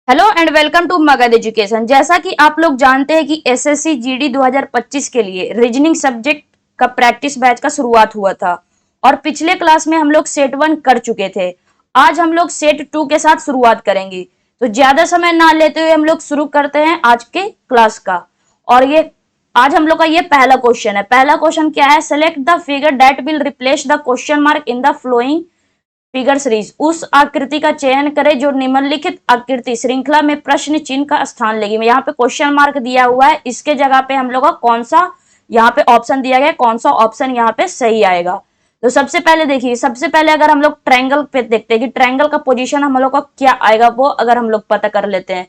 Hello and welcome to Magadh education. जैसा कि आप लोग जानते हैं कि एसएससी जीडी 2025 के लिए रीजनिंग सब्जेक्ट का प्रैक्टिस बैच का शुरुआत हुआ था और पिछले क्लास में हम लोग सेट 1 कर चुके थे। आज हम लोग सेट 2 के साथ शुरुआत करेंगे, तो ज्यादा समय ना लेते हुए हम लोग शुरू करते हैं आज के क्लास का। और ये आज हम लोग का ये पहला क्वेश्चन है। पहला क्वेश्चन क्या है? Select the figure that will replace the question mark in the flowing figure series. उस आकृति का चयन करें जो निम्नलिखित आकृति श्रृंखला में प्रश्न चिन्ह का स्थान लेगी। यहाँ पे क्वेश्चन मार्क दिया हुआ है, इसके जगह पे हम लोग का कौन सा यहाँ पे ऑप्शन दिया गया, कौन सा ऑप्शन यहाँ पे सही आएगा। तो सबसे पहले देखिए, सबसे पहले अगर हम लोग ट्रायंगल पे देखते हैं कि ट्रायंगल का पोजीशन हम लोग का क्या आएगा, वो अगर हम लोग पता कर लेते हैं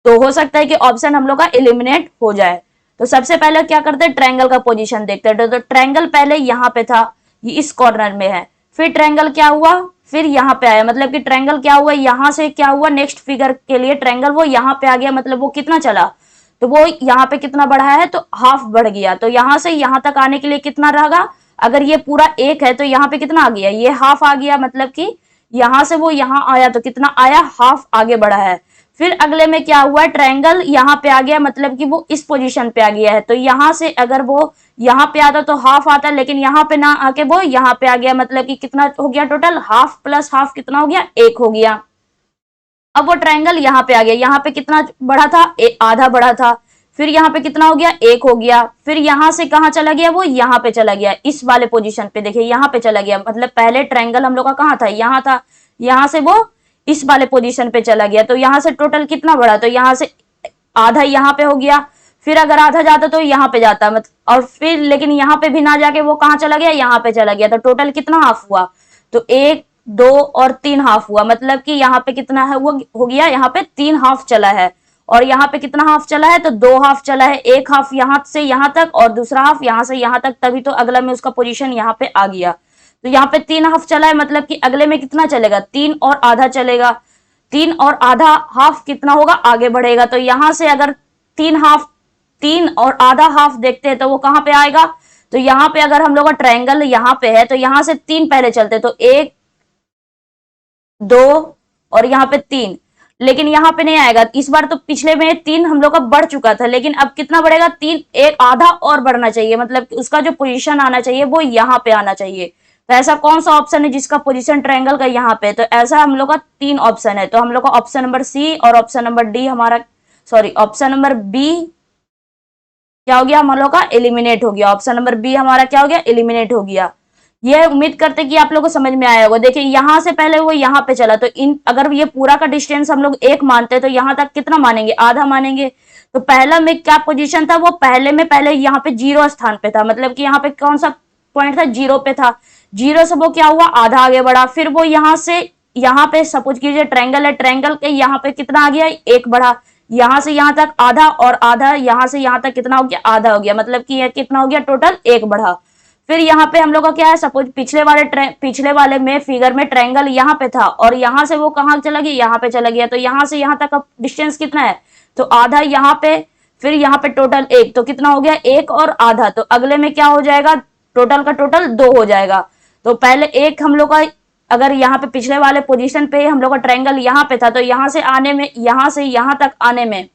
तो हो सकता है कि ऑप्शन हम लोग का एलिमिनेट हो जाए। तो सबसे पहले क्या करते हैं, ट्रायंगल का पोजीशन देखते हैं। तो ट्रायंगल पहले यहाँ पे था, ये इस कॉर्नर में है, फिर ट्रायंगल क्या हुआ, फिर यहाँ पे आया, मतलब कि ट्रायंगल क्या हुआ, यहाँ से क्या हुआ, नेक्स्ट फिगर के लिए ट्रायंगल वो यहाँ पे आ गया, मतलब वो कितना चला, तो वो यहाँ पे कितना बढ़ा है, तो हाफ बढ़ गया। तो यहाँ से यहाँ तक आने के लिए कितना रहेगा, अगर ये पूरा एक है तो यहाँ पे कितना आ गया, ये हाफ आ गया, मतलब कि यहाँ से वो यहाँ आया तो कितना आया, हाफ आगे बढ़ा है। फिर अगले में क्या हुआ, ट्रायंगल यहाँ पे आ गया, मतलब कि वो इस पोजीशन पे आ गया है। तो यहाँ से अगर वो यहाँ पे आता तो हाफ आता, लेकिन यहाँ पे ना आके वो यहाँ पे आ गया, मतलब कि कितना हो गया टोटल, हाफ प्लस हाफ कितना हो गया, एक हो गया। अब वो ट्रायंगल यहाँ पे आ गया, यहाँ पे कितना बढ़ा था, आधा बढ़ा था, फिर यहाँ पे कितना हो गया, एक हो गया। फिर यहाँ से कहाँ चला गया, वो यहाँ पे चला गया, इस वाले पोजीशन पे देखिए यहाँ पे चला गया, मतलब पहले ट्रायंगल हम लोग का कहाँ था, यहाँ था, यहाँ से वो इस वाले पोजीशन पे चला गया। तो यहाँ से टोटल कितना बढ़ा, तो यहाँ से आधा यहाँ पे हो गया, फिर अगर आधा जाता तो यहाँ पे जाता, मतलब और फिर लेकिन यहाँ पे भी ना जाके वो कहाँ चला गया, यहाँ पे चला गया। तो टोटल कितना हाफ हुआ, तो एक दो और तीन हाफ हुआ, मतलब कि यहाँ पे कितना है, वो हो गया, यहाँ पे तीन हाफ चला है। और यहाँ पे कितना हाफ चला है, तो दो हाफ चला है, एक हाफ यहाँ से यहाँ तक और दूसरा हाफ यहाँ से यहाँ तक, तभी तो अगला में उसका पोजीशन यहाँ पे आ गया। तो यहाँ पे तीन हाफ चला है, मतलब कि अगले में कितना चलेगा, तीन और आधा चलेगा। तीन और आधा हाफ कितना होगा, आगे बढ़ेगा। तो यहां से अगर तीन और आधा हाफ देखते हैं तो वो कहां पे आएगा, तो यहाँ पे अगर हम लोग का ट्रायंगल यहाँ पे है तो यहाँ से तीन पहले चलते, तो एक दो और यहाँ पे तीन, लेकिन यहाँ पे नहीं आएगा इस बार। तो पिछले में तीन हम लोग का बढ़ चुका था, लेकिन अब कितना बढ़ेगा, तीन, एक आधा और बढ़ना चाहिए, मतलब उसका जो पोजीशन आना चाहिए वो यहाँ पे आना चाहिए। तो ऐसा कौन सा ऑप्शन है जिसका पोजीशन ट्रायंगल का यहाँ पे, तो ऐसा हम लोग का तीन ऑप्शन है। तो हम लोग का ऑप्शन नंबर सी और ऑप्शन नंबर डी हमारा, सॉरी ऑप्शन नंबर बी क्या हो गया, हम लोग का एलिमिनेट हो गया। ऑप्शन नंबर बी हमारा क्या हो गया, एलिमिनेट हो गया। ये उम्मीद करते कि आप लोगों को समझ में आया होगा। देखिए यहाँ से पहले वो यहाँ पे चला, तो इन अगर ये पूरा का डिस्टेंस हम लोग एक मानते हैं तो यहाँ तक कितना मानेंगे, आधा मानेंगे। तो पहला में क्या पोजीशन था, वो पहले में पहले यहाँ पे जीरो स्थान पे था, मतलब कि यहाँ पे कौन सा पॉइंट था, जीरो पे था। जीरो से वो क्या हुआ, आधा आगे बढ़ा। फिर वो यहाँ से यहाँ पे सपोज कीजिए ट्रायंगल है, ट्रायंगल के यहाँ पे कितना आ गया, एक बढ़ा। यहाँ से यहाँ तक आधा और आधा यहाँ से यहाँ तक कितना हो गया, आधा हो गया, मतलब कि कितना हो गया, टोटल एक बढ़ा। फिर यहाँ पे हम लोग का क्या है, सपोज पिछले वाले में फिगर में ट्रायंगल यहाँ पे था और यहाँ से वो कहाँ चला गया, यहाँ पे चला गया। तो यहाँ से यहाँ तक का डिस्टेंस कितना है, तो आधा यहाँ पे, फिर यहाँ पे टोटल एक, तो कितना हो गया, एक और आधा। तो अगले में क्या हो जाएगा, टोटल का टोटल दो हो जाएगा। तो पहले एक हम लोग का, अगर यहाँ पे पिछले वाले पोजीशन पे हम लोग का ट्रायंगल यहाँ पे था, तो यहाँ से आने में, यहाँ से यहाँ तक आने में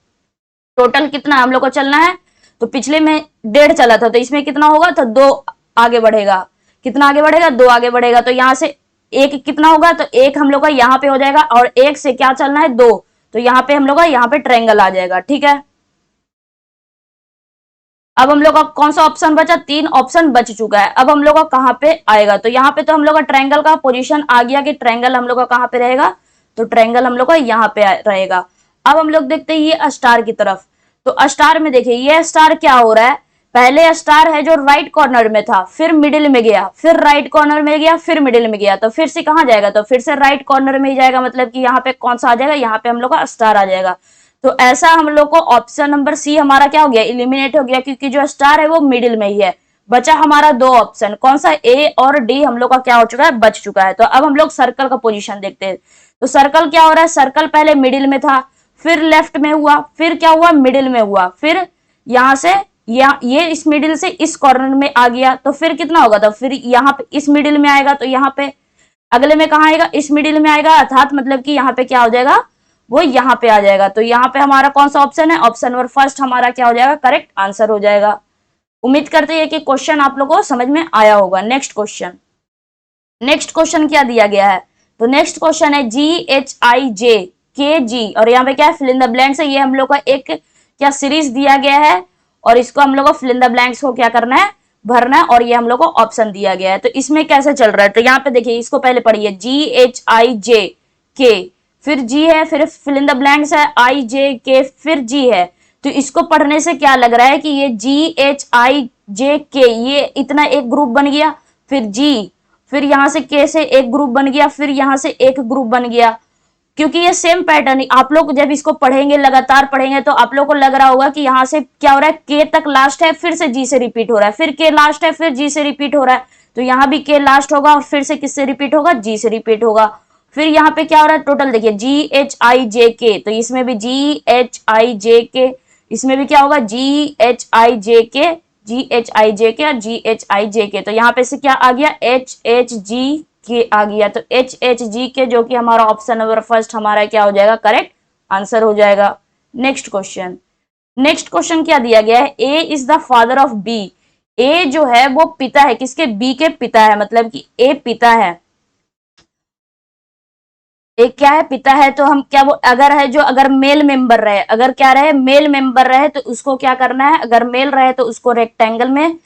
टोटल कितना हम लोग को चलना है, तो पिछले में डेढ़ चला था, तो इसमें कितना होगा, तो दो आगे बढ़ेगा। कितना आगे बढ़ेगा, दो आगे बढ़ेगा। तो यहाँ से एक कितना होगा, तो एक हम लोग का यहाँ पे हो जाएगा और एक से क्या चलना है, दो, तो यहाँ पे हम लोग का यहाँ पे ट्रायंगल आ जाएगा। ठीक है, अब हम लोग का कौन सा ऑप्शन बचा, तीन ऑप्शन बच चुका है। अब हम लोग का कहाँ पे आएगा, तो यहाँ पे तो हम लोग का ट्रायंगल का पोजीशन आ गया कि ट्रायंगल हम लोग का कहाँ पे रहेगा, तो ट्रायंगल हम लोग का यहाँ पे रहेगा। अब हम लोग देखते हैं ये स्टार की तरफ। तो स्टार में देखिए ये स्टार क्या हो रहा है, पहले स्टार है जो राइट कॉर्नर में था, फिर मिडिल में गया, फिर राइट कॉर्नर में गया, फिर मिडिल में गया, तो फिर से कहाँ जाएगा, तो फिर से राइट कॉर्नर में ही जाएगा, मतलब कि यहाँ पे कौन सा आ जाएगा, यहाँ पे हम लोग का स्टार आ जाएगा। तो ऐसा हम लोग को ऑप्शन नंबर सी हमारा क्या हो गया, एलिमिनेट हो गया, क्योंकि जो स्टार है वो मिडिल में ही है। बचा हमारा दो ऑप्शन, कौन सा, ए और डी हम लोग का क्या हो चुका है, बच चुका है। तो अब हम लोग सर्कल का पोजीशन देखते हैं। तो सर्कल क्या हो रहा है, सर्कल पहले मिडिल में था, फिर लेफ्ट में हुआ, फिर क्या हुआ, मिडिल में हुआ, फिर यहाँ से ये इस मिडिल से इस कॉर्नर में आ गया। तो फिर कितना होगा, तो फिर यहाँ पे इस मिडिल में आएगा, तो यहाँ पे अगले में कहाँ आएगा, इस मिडिल में आएगा, अर्थात मतलब कि यहाँ पे क्या हो जाएगा, वो यहाँ पे आ जाएगा। तो यहाँ पे हमारा कौन सा ऑप्शन है, ऑप्शन नंबर फर्स्ट हमारा क्या हो जाएगा, करेक्ट आंसर हो जाएगा। उम्मीद करते हैं कि क्वेश्चन आप लोगों को समझ में आया होगा। नेक्स्ट क्वेश्चन, नेक्स्ट क्वेश्चन क्या दिया गया है, तो नेक्स्ट क्वेश्चन है GHIJKG, और यहाँ पे क्या है, फिल इन द ब्लैंक्स है। ये हम लोग का एक क्या सीरीज दिया गया है, और इसको हम लोग को फिल इन द ब्लैंक्स को क्या करना है, भरना है, और ये हम लोग को ऑप्शन दिया गया है। तो इसमें कैसे चल रहा है, तो यहाँ पे देखिए, इसको पहले पढ़िए, GHIJK, फिर G है, फिर फिल इन द ब्लैंक्स है, IJK, फिर G है। तो इसको पढ़ने से क्या लग रहा है कि ये GHIJK ये इतना एक ग्रुप बन गया, फिर G, फिर यहां से K से एक ग्रुप बन गया, फिर यहां से एक ग्रुप बन गया। क्योंकि ये सेम पैटर्न, आप लोग जब इसको पढ़ेंगे, लगातार पढ़ेंगे, तो आप लोग को लग रहा होगा कि यहाँ से क्या हो रहा है, K तक लास्ट है, फिर से G से रिपीट हो रहा है, फिर K लास्ट है, फिर G से रिपीट हो रहा है। तो यहाँ भी K लास्ट होगा, और फिर से किससे रिपीट होगा, G से रिपीट होगा। फिर यहाँ पे क्या हो रहा है, टोटल देखिए GHIJK, तो इसमें भी GHIJK, इसमें भी क्या होगा, GHIJK, GHIJK और GHIJK। तो यहाँ पे से क्या आ गया, HHGK आ गया। तो HHGK जो कि हमारा ऑप्शन नंबर फर्स्ट हमारा क्या हो जाएगा, करेक्ट आंसर हो जाएगा। नेक्स्ट क्वेश्चन, नेक्स्ट क्वेश्चन क्या दिया गया है, A is the father of B। A जो है वो पिता है किसके, B के पिता है, मतलब कि A पिता है, एक क्या है, पिता है। तो हम क्या वो अगर है जो, अगर मेल मेंबर रहे, अगर क्या रहे, मेल मेंबर रहे, तो उसको क्या करना है, अगर मेल रहे तो उसको रेक्टेंगल में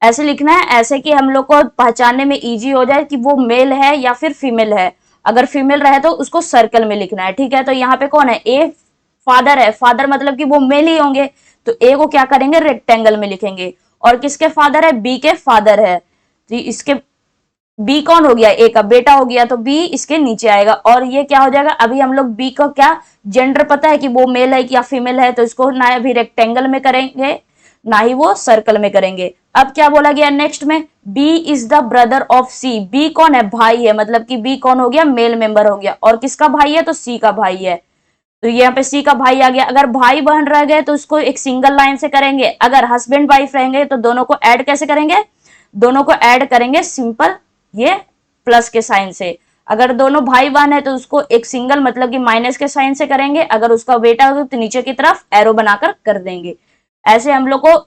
ऐसे लिखना है, ऐसे कि हम लोग को पहचानने में इजी हो जाए कि वो मेल है या फिर फीमेल है। अगर फीमेल रहे तो उसको सर्कल में लिखना है, ठीक है। तो यहाँ पे कौन है, ए फादर है, फादर मतलब कि वो मेल ही होंगे, तो ए को क्या करेंगे, रेक्टेंगल में लिखेंगे। और किसके फादर है, बी के फादर है, तो इसके बी कौन हो गया, ए का बेटा हो गया, तो बी इसके नीचे आएगा। और ये क्या हो जाएगा, अभी हम लोग बी को क्या जेंडर पता है कि वो मेल है या फीमेल है, तो इसको ना अभी रेक्टेंगल में करेंगे ना ही वो सर्कल में करेंगे। अब क्या बोला गया नेक्स्ट में, B is the brother of C. B कौन है, भाई है, मतलब कि बी कौन हो गया, मेल मेंबर हो गया। और किसका भाई है, तो सी का भाई है। तो यहाँ पे सी का भाई आ गया। अगर भाई बहन रह गए तो उसको एक सिंगल लाइन से करेंगे, अगर हस्बैंड वाइफ रहेंगे तो दोनों को ऐड कैसे करेंगे, दोनों को ऐड करेंगे सिंपल ये प्लस के साइन से। अगर दोनों भाई बहन है तो उसको एक सिंगल मतलब कि माइनस के साइन से करेंगे, अगर उसका बेटा हो तो नीचे की तरफ एरो बनाकर कर देंगे। ऐसे हम लोग को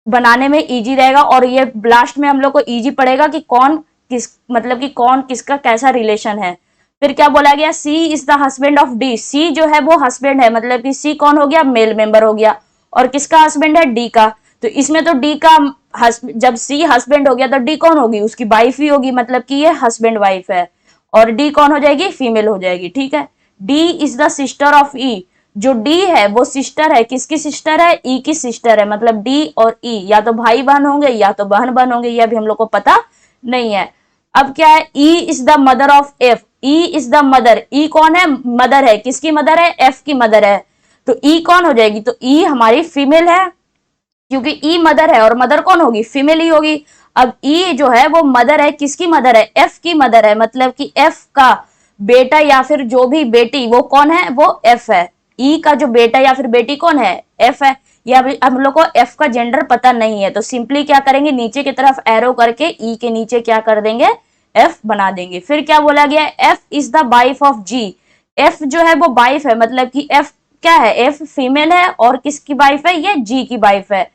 बनाने में इजी रहेगा, और ये लास्ट में हम लोग को इजी पड़ेगा कि कौन किस मतलब कि कौन किसका कैसा रिलेशन है। फिर क्या बोला गया, C is the husband of D. C जो है वो हस्बैंड है, मतलब कि सी कौन हो गया, मेल मेंबर हो गया। और किसका हस्बैंड है, डी का। तो इसमें तो डी का जब सी हस्बैंड हो गया तो डी कौन होगी, उसकी वाइफ ही होगी, मतलब कि ये हस्बैंड वाइफ है। और डी कौन हो जाएगी, फीमेल हो जाएगी, ठीक है। D is the sister of E. जो डी है वो सिस्टर है, किसकी सिस्टर है, ई की सिस्टर है। मतलब डी और ई या तो भाई बहन होंगे या तो बहन बहन होंगे, ये अभी हम लोग को पता नहीं है। अब क्या है, E is the mother of F. E is the mother, E कौन है, मदर है, किसकी मदर है, एफ की मदर है। तो ई कौन हो जाएगी, तो ई हमारी फीमेल है, क्योंकि ई मदर है, और मदर कौन होगी, फीमेल ही होगी। अब ई जो है वो मदर है, किसकी मदर है, एफ की मदर है, मतलब कि एफ का बेटा या फिर जो भी बेटी वो कौन है, वो एफ है। ई का जो बेटा या फिर बेटी कौन है, एफ है। या हम लोग को एफ का जेंडर पता नहीं है, तो सिंपली क्या करेंगे, नीचे की तरफ एरो करके ई के नीचे क्या कर देंगे, एफ बना देंगे। फिर क्या बोला गया, F is the wife of G. F जो है वो वाइफ है, मतलब कि एफ क्या है, एफ फीमेल है, और किसकी वाइफ है, ये जी की वाइफ है।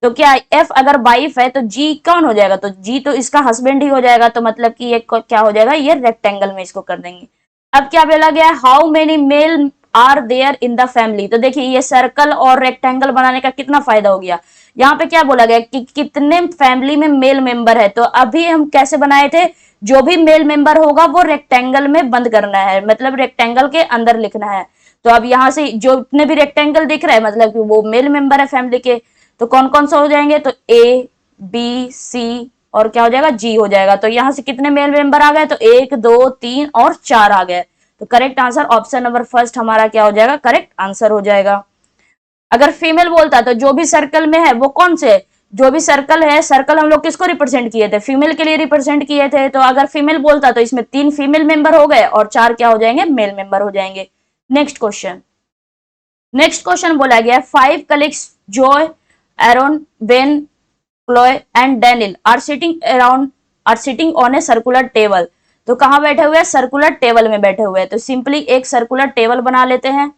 तो क्या एफ अगर वाइफ है तो जी कौन हो जाएगा, तो जी तो इसका हस्बैंड ही हो जाएगा। तो मतलब कि ये क्या हो जाएगा, ये रेक्टेंगल में इसको कर देंगे। अब क्या बोला गया, how many male are there in the family. तो देखिए ये सर्कल और रेक्टेंगल बनाने का कितना फायदा हो गया। यहाँ पे क्या बोला गया कि कितने फैमिली में मेल मेंबर है। तो अभी हम कैसे बनाए थे, जो भी मेल मेंबर होगा वो रेक्टेंगल में बंद करना है, मतलब रेक्टेंगल के अंदर लिखना है। तो अब यहाँ से जो इतने भी रेक्टेंगल दिख रहा है मतलब कि वो मेल मेंबर है फैमिली के। तो कौन कौन सा हो जाएंगे, तो ए बी सी और क्या हो जाएगा, जी हो जाएगा। तो यहाँ से कितने मेल मेंबर आ गए, तो 1 2 3 और 4 आ गए। तो correct answer option number first हमारा क्या हो जाएगा, करेक्ट आंसर हो जाएगा। अगर फीमेल बोलता तो जो भी सर्कल में है वो कौन से, जो भी सर्कल है, सर्कल हम लोग किसको रिप्रेजेंट किए थे, फीमेल के लिए रिप्रेजेंट किए थे। तो अगर फीमेल बोलता तो इसमें 3 फीमेल मेंबर हो गए और 4 क्या हो जाएंगे, मेल मेंबर हो जाएंगे। नेक्स्ट क्वेश्चन, नेक्स्ट क्वेश्चन बोला गया 5 colleagues Joy, Aaron, Ben, Chloe and Daniel are sitting on a circular table. तो कहां बैठे हुए हैं, सर्कुलर टेबल में बैठे हुए हैं। तो सिंपली एक सर्कुलर टेबल बना लेते हैं।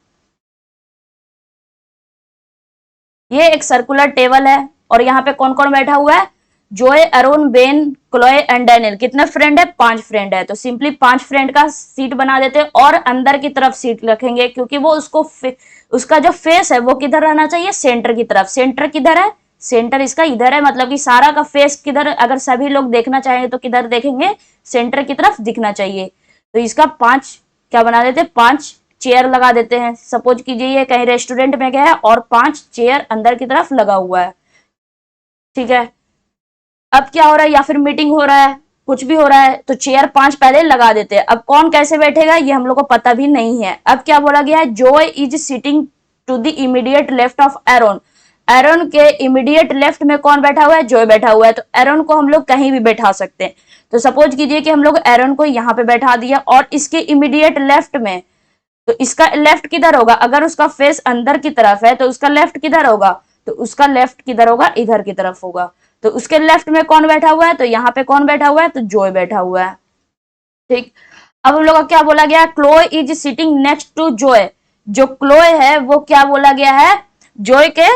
ये एक सर्कुलर टेबल है और यहाँ पे कौन कौन बैठा हुआ है, Joey, Arun, Ben, Chloe and Daniel. कितने फ्रेंड है, 5 फ्रेंड है। तो सिंपली 5 फ्रेंड का सीट बना देते हैं और अंदर की तरफ सीट रखेंगे, क्योंकि वो उसका जो फेस है वो किधर रहना चाहिए, सेंटर की तरफ। सेंटर किधर है, सेंटर इसका इधर है, मतलब कि सारा का फेस किधर, अगर सभी लोग देखना चाहेंगे तो किधर देखेंगे, सेंटर की तरफ दिखना चाहिए। तो इसका 5 क्या बना देते हैं, 5 चेयर लगा देते हैं। सपोज कीजिए ये कहीं रेस्टोरेंट में गया है और 5 चेयर अंदर की तरफ लगा हुआ है, ठीक है। अब क्या हो रहा है, या फिर मीटिंग हो रहा है, कुछ भी हो रहा है, तो चेयर 5 पहले लगा देते हैं। अब कौन कैसे बैठेगा ये हम लोग को पता भी नहीं है। अब क्या बोला गया है, Joey is sitting to the immediate left of Aaron. Aaron के इमीडिएट लेफ्ट में कौन बैठा हुआ है, जोय बैठा हुआ है। तो एरोन को हम लोग कहीं भी बैठा सकते हैं। तो सपोज कीजिए कि हम लोग एरोन को यहाँ पे बैठा दिया और इसके इमीडिएट लेफ्ट में, तो इसका लेफ्ट किधर होगा, अगर उसका फेस अंदर की तरफ है तो उसका लेफ्ट किधर होगा, तो उसका लेफ्ट किधर होगा, इधर की तरफ होगा। तो उसके लेफ्ट में कौन बैठा हुआ है, तो यहाँ पे कौन बैठा हुआ है, तो जोय बैठा हुआ है, ठीक। अब हम लोग का क्या बोला गया, Chloe is sitting next to Joey. जो क्लोए है वो क्या बोला गया है, जोय के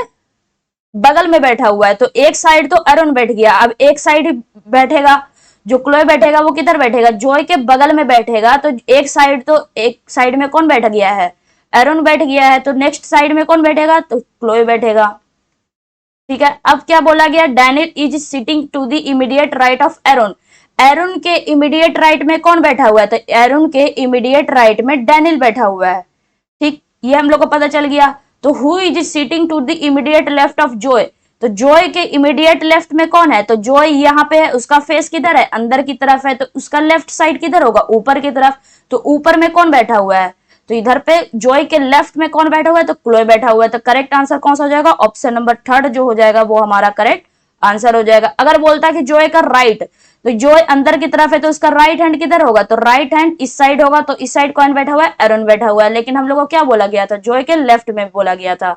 बगल में बैठा हुआ है। तो एक साइड तो अरुण बैठ गया, अब एक साइड बैठेगा, जो क्लोए बैठेगा वो किधर बैठेगा, जोय के बगल में बैठेगा। तो एक साइड में कौन बैठ गया है, अरुण बैठ गया है। तो नेक्स्ट साइड में कौन बैठेगा, तो क्लोए बैठेगा, ठीक है। अब क्या बोला गया, Daniel is sitting to the immediate right of Aaron. Aaron के इमीडिएट राइट में कौन बैठा हुआ है, तो एरोन के इमीडिएट राइट में डैनियल बैठा हुआ है, ठीक। ये हम लोग को पता चल गया। तो who is sitting to the immediate left of Joey. तो जोय के इमीडिएट लेफ्ट में कौन है, तो जोय यहाँ पे है, उसका फेस किधर है, अंदर की तरफ है। तो उसका लेफ्ट साइड किधर होगा, ऊपर की तरफ। तो ऊपर में कौन बैठा हुआ है, तो इधर पे जोय के लेफ्ट में कौन बैठा हुआ है, तो क्लोए बैठा हुआ है। तो करेक्ट आंसर कौन सा हो जाएगा, ऑप्शन नंबर 3 जो हो जाएगा वो हमारा करेक्ट आंसर हो जाएगा। अगर बोलता कि जोय का राइट, तो जोय अंदर की तरफ है तो उसका राइट हैंड किधर होगा, तो राइट हैंड इस साइड होगा। तो इस साइड कौन बैठा हुआ है, एरोन बैठा हुआ है। लेकिन हम लोग को क्या बोला गया था, जोय के लेफ्ट में बोला गया था।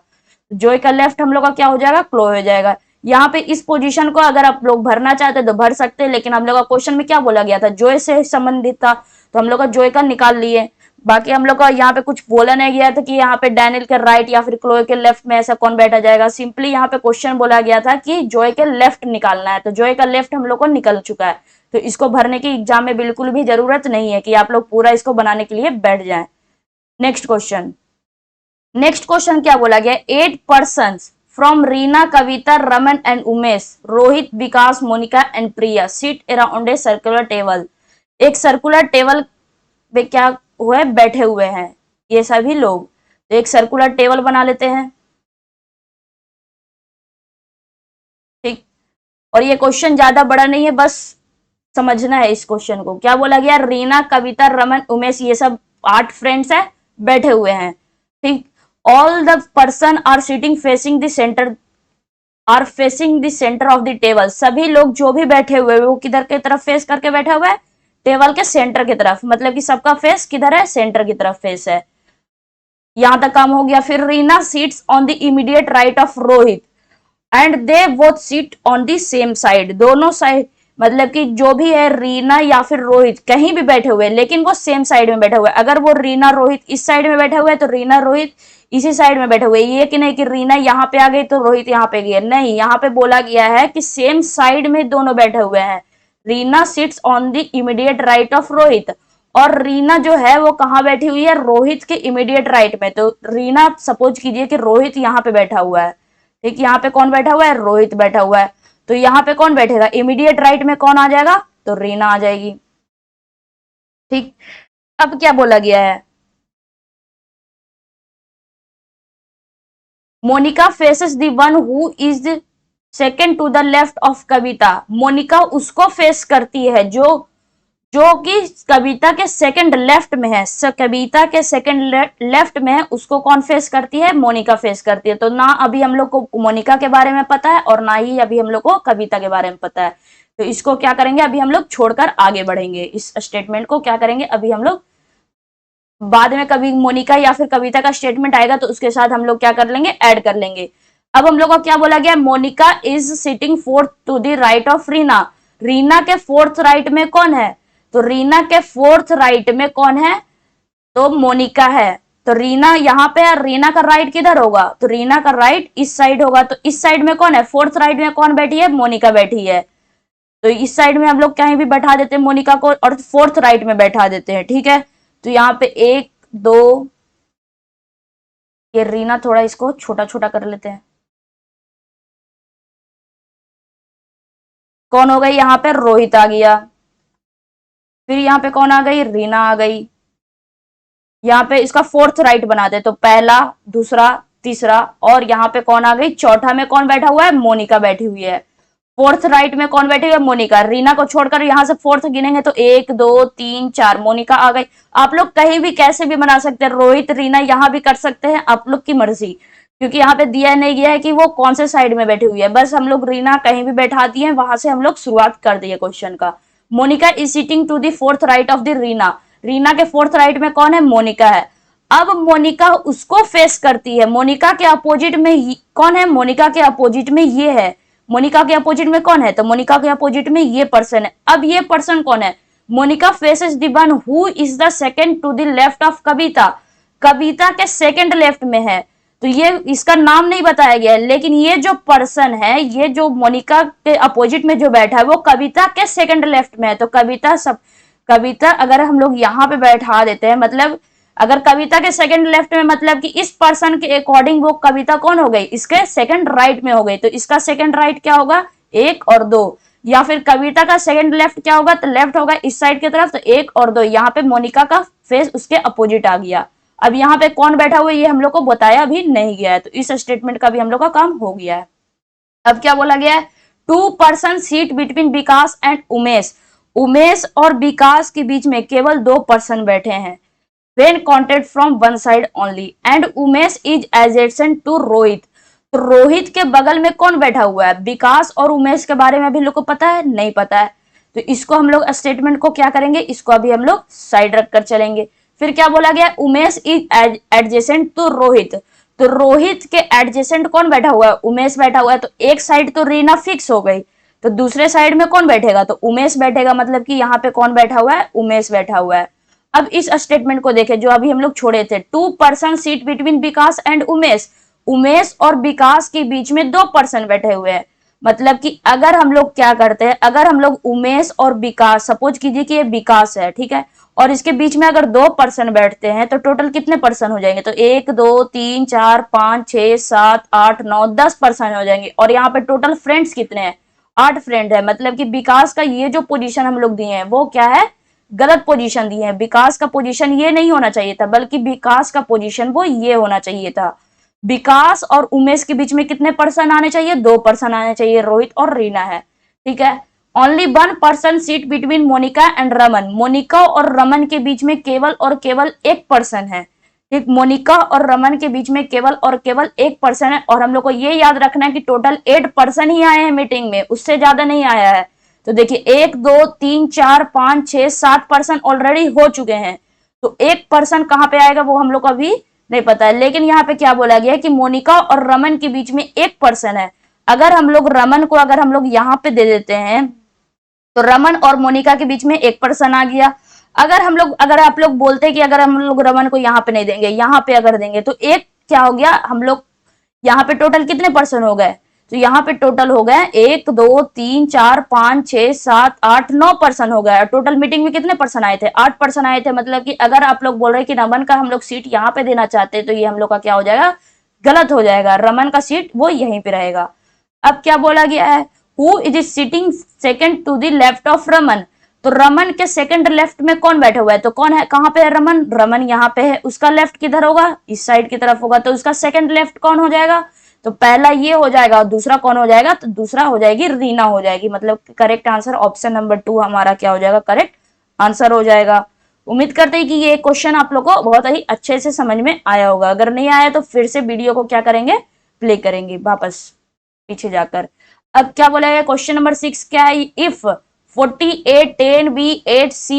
जोय का लेफ्ट हम लोग का क्या हो जाएगा, क्लोए हो जाएगा। यहाँ पे इस पोजीशन को अगर आप लोग भरना चाहते तो भर सकते हैं, लेकिन हम लोग का क्वेश्चन में क्या बोला गया था, जोय से संबंधित था, तो हम लोग का जोय का निकाल लिए। बाकी हम लोग का यहाँ पे कुछ बोला नहीं गया था कि यहाँ पे डैनियल के राइट या फिर क्लोए के लेफ्ट में ऐसा कौन बैठा जाएगा। सिंपली यहाँ पे क्वेश्चन बोला गया था कि जोय के लेफ्ट निकालना है। तो जोय का लेफ्ट हम लोग को निकल चुका है, तो इसको भरने की एग्जाम में बिल्कुल भी जरूरत नहीं है कि आप लोग पूरा इसको बनाने के लिए बैठ जाए। नेक्स्ट क्वेश्चन, क्या बोला गया, 8 person from Reena, Kavita, Raman and Umesh, Rohit, Vikas, Monika and Priya sit around a circular table. एक सर्कुलर टेबल पे क्या हुए, बैठे हुए हैं ये सभी लोग। तो एक सर्कुलर टेबल बना लेते हैं, ठीक। और ये क्वेश्चन ज्यादा बड़ा नहीं है, बस समझना है इस क्वेश्चन को। क्या बोला गया, रीना, कविता, रमन, उमेश ये सब 8 फ्रेंड्स है, बैठे हुए हैं, ठीक। All the person are sitting facing the centre, of the table. सभी लोग जो भी बैठे हुए वो किधर की तरफ फेस करके बैठा हुआ है, टेबल के सेंटर की तरफ। मतलब कि सबका फेस किधर है, सेंटर की तरफ फेस है। यहां तक काम हो गया। फिर Reena seats on the immediate right of Rohit and they both seat on the same side. दोनों साइड मतलब कि जो भी है रीना या फिर रोहित कहीं भी बैठे हुए, लेकिन वो सेम साइड में बैठे हुए। अगर वो रीना रोहित इस साइड में बैठे हुए तो रीना रोहित इसी साइड में बैठे हुए। ये कि नहीं कि रीना यहाँ पे आ गई तो रोहित यहाँ पे गया, नहीं। यहाँ पे बोला गया है कि सेम साइड में दोनों बैठे हुए हैं। Reena sits on the immediate right of Rohit, और रीना जो है वो कहाँ बैठी हुई है, रोहित के इमीडिएट राइट में। तो रीना सपोज कीजिए कि रोहित यहाँ पे बैठा हुआ है, ठीक। यहाँ पे कौन बैठा हुआ है, रोहित बैठा हुआ है। तो यहाँ पे कौन बैठेगा, इमीडिएट राइट में कौन आ जाएगा, तो रीना आ जाएगी, ठीक। अब क्या बोला गया है, Monica faces the one who is second to the left of Kavita. Monica उसको फेस करती है जो कि कविता के सेकंड लेफ्ट में है। कविता के सेकंड लेफ्ट में है, उसको कौन फेस करती है, मोनिका फेस करती है। तो ना अभी हम लोग को मोनिका के बारे में पता है और ना ही अभी हम लोग को कविता के बारे में पता है। तो इसको क्या करेंगे, अभी हम लोग छोड़कर आगे बढ़ेंगे। इस स्टेटमेंट को क्या करेंगे, अभी हम लोग बाद में कभी मोनिका या फिर कविता का स्टेटमेंट आएगा तो उसके साथ हम लोग क्या कर लेंगे, ऐड कर लेंगे। अब हम लोग को क्या बोला गया, Monika is sitting fourth to the right of Reena. Reena के फोर्थ राइट में कौन है, तो रीना के फोर्थ राइट में कौन है? तो मोनिका है। तो रीना यहाँ पे है, रीना का राइट किधर होगा? तो रीना का राइट इस साइड होगा। तो इस साइड में कौन है? फोर्थ राइट में कौन बैठी है? मोनिका बैठी है। तो इस साइड में हम लोग कहीं भी बैठा देते हैं मोनिका को और फोर्थ राइट में बैठा देते हैं, ठीक है। तो यहाँ पे 1 2, ये रीना थोड़ा इसको छोटा छोटा कर लेते हैं। कौन हो गई यहाँ पे? रोहित आ गया। फिर यहाँ पे कौन आ गई? रीना आ गई। यहाँ पे इसका फोर्थ राइट बनाते, तो पहला, दूसरा, तीसरा, और यहाँ पे कौन आ गई? चौथा में कौन बैठा हुआ है? मोनिका बैठी हुई है। फोर्थ राइट में कौन बैठी हुई है? मोनिका। रीना को छोड़कर यहाँ से फोर्थ गिनेंगे तो 1 2 3 4, मोनिका आ गई। आप लोग कहीं भी कैसे भी बना सकते हैं, रोहित रीना यहाँ भी कर सकते हैं, आप लोग की मर्जी, क्योंकि यहाँ पे दिया नहीं गया है कि वो कौन से साइड में बैठी हुई है। बस हम लोग रीना कहीं भी बैठा दिए, वहां से हम लोग शुरुआत कर दिए क्वेश्चन का। Monika is sitting to the fourth right of the Reena. Reena के फोर्थ राइट में कौन है? मोनिका है। अब मोनिका उसको फेस करती है। मोनिका के अपोजिट में कौन है? मोनिका के अपोजिट में ये है। मोनिका के अपोजिट में कौन है? तो मोनिका के अपोजिट में ये पर्सन है। अब ये पर्सन कौन है? Monica faces the one who is the second to the left of Kavita. Kavita के सेकंड लेफ्ट में है। तो ये इसका नाम नहीं बताया गया है, लेकिन ये जो पर्सन है, ये जो मोनिका के अपोजिट में जो बैठा है, वो कविता के सेकंड लेफ्ट में है। तो कविता अगर हम लोग यहाँ पे बैठा देते हैं, मतलब अगर कविता के सेकंड लेफ्ट में, मतलब कि इस पर्सन के अकॉर्डिंग वो कविता कौन हो गई? इसके सेकंड राइट में हो गई। तो इसका सेकंड राइट क्या होगा? 1 और 2। या फिर कविता का सेकंड लेफ्ट क्या होगा? तो लेफ्ट होगा इस साइड की तरफ, तो 1 और 2। यहाँ पे मोनिका का फेस उसके अपोजिट आ गया। अब यहाँ पे कौन बैठा हुआ है ये हम लोग को बताया भी नहीं गया है, तो इस स्टेटमेंट का भी हम लोग का काम हो गया है। अब क्या बोला गया है? 2 person seat between Vikas and Umesh. Umesh और विकास के बीच में केवल 2 पर्सन बैठे हैं। When counted from one side only and Umesh is adjacent to Rohit. तो रोहित के बगल में कौन बैठा हुआ है? विकास और उमेश के बारे में अभी लोग को पता है? नहीं पता है। तो इसको हम लोग स्टेटमेंट को क्या करेंगे? इसको अभी हम लोग साइड रखकर चलेंगे। फिर क्या बोला गया? Umesh is adjacent to Rohit. तो रोहित के एडजेसेंट कौन बैठा हुआ है? उमेश बैठा हुआ है। तो एक साइड तो रीना फिक्स हो गई, तो दूसरे साइड में कौन बैठेगा? तो उमेश बैठेगा। मतलब कि यहाँ पे कौन बैठा हुआ है? उमेश बैठा हुआ है। अब इस स्टेटमेंट को देखें जो अभी हम लोग छोड़े थे। 2 person seat between Vikas and Umesh. Umesh और विकास के बीच में 2 पर्सन बैठे हुए हैं। मतलब कि अगर हम लोग क्या करते हैं, अगर हम लोग उमेश और विकास, सपोज कीजिए कि ये विकास है, ठीक है, और इसके बीच में अगर 2 पर्सन बैठते हैं तो टोटल कितने पर्सन हो जाएंगे? तो 1 2 3 4 5 6 7 8 9 10 पर्सन हो जाएंगे। और यहाँ पे टोटल फ्रेंड्स कितने हैं? 8 फ्रेंड है। मतलब कि विकास का ये जो पोजीशन हम लोग दिए हैं वो क्या है? गलत पोजीशन दिए हैं। विकास का पोजीशन ये नहीं होना चाहिए था, बल्कि विकास का पोजीशन वो ये होना चाहिए था। विकास और उमेश के बीच में कितने पर्सन आने चाहिए? 2 पर्सन आने चाहिए, रोहित और रीना है, ठीक है। Only 1 person seat between Monika and Raman. Monika और रमन के बीच में केवल और केवल 1 पर्सन है, ठीक। मोनिका और रमन के बीच में केवल और केवल 1 पर्सन है। और हम लोग को ये याद रखना है कि टोटल 8 पर्सन ही आए हैं मीटिंग में, उससे ज्यादा नहीं आया है। तो देखिए 1 2 3 4 5 6 7 पर्सन ऑलरेडी हो चुके हैं। तो 1 पर्सन कहां पे आएगा वो हम लोग को अभी नहीं पता है। लेकिन यहाँ पे क्या बोला गया है कि मोनिका और रमन के बीच में 1 पर्सन है। अगर हम लोग रमन को अगर हम लोग यहाँ पे दे देते हैं तो रमन और मोनिका के बीच में 1 पर्सन आ गया। अगर आप लोग बोलते कि अगर हम लोग रमन को यहाँ पे नहीं देंगे, यहाँ पे अगर देंगे तो 1 क्या हो गया? हम लोग यहाँ पे टोटल कितने पर्सन हो गए? तो यहाँ पे टोटल हो गए 1 2 3 4 5 6 7 8 9 पर्सन हो गया। टोटल मीटिंग में कितने पर्सन आए थे? 8 पर्सन आए थे। मतलब कि अगर आप लोग बोल रहे हैं कि रमन का हम लोग सीट यहाँ पे देना चाहते हैं तो ये हम लोग का क्या हो जाएगा? गलत हो जाएगा। रमन का सीट वो यहीं पे रहेगा। अब क्या बोला गया है? Who is sitting second to the left of Raman. तो रमन के सेकंड लेफ्ट में कौन बैठा हुआ है? तो कौन है? कहां पे है रमन? रमन यहाँ पे है। उसका लेफ्ट किधर होगा? इस साइड की तरफ होगा। तो उसका सेकंड लेफ्ट कौन हो जाएगा? तो पहला ये हो जाएगा और दूसरा कौन हो जाएगा? तो दूसरा हो जाएगी रीना हो जाएगी। मतलब करेक्ट आंसर ऑप्शन नंबर 2 हमारा क्या हो जाएगा? करेक्ट आंसर हो जाएगा। उम्मीद करते हैं कि ये क्वेश्चन आप लोग को बहुत ही अच्छे से समझ में आया होगा। अगर नहीं आया तो फिर से वीडियो को क्या करेंगे? प्ले करेंगे वापस पीछे जाकर। अब क्या बोला है? क्वेश्चन नंबर 6 क्या है? इफ 48 10 b 8 c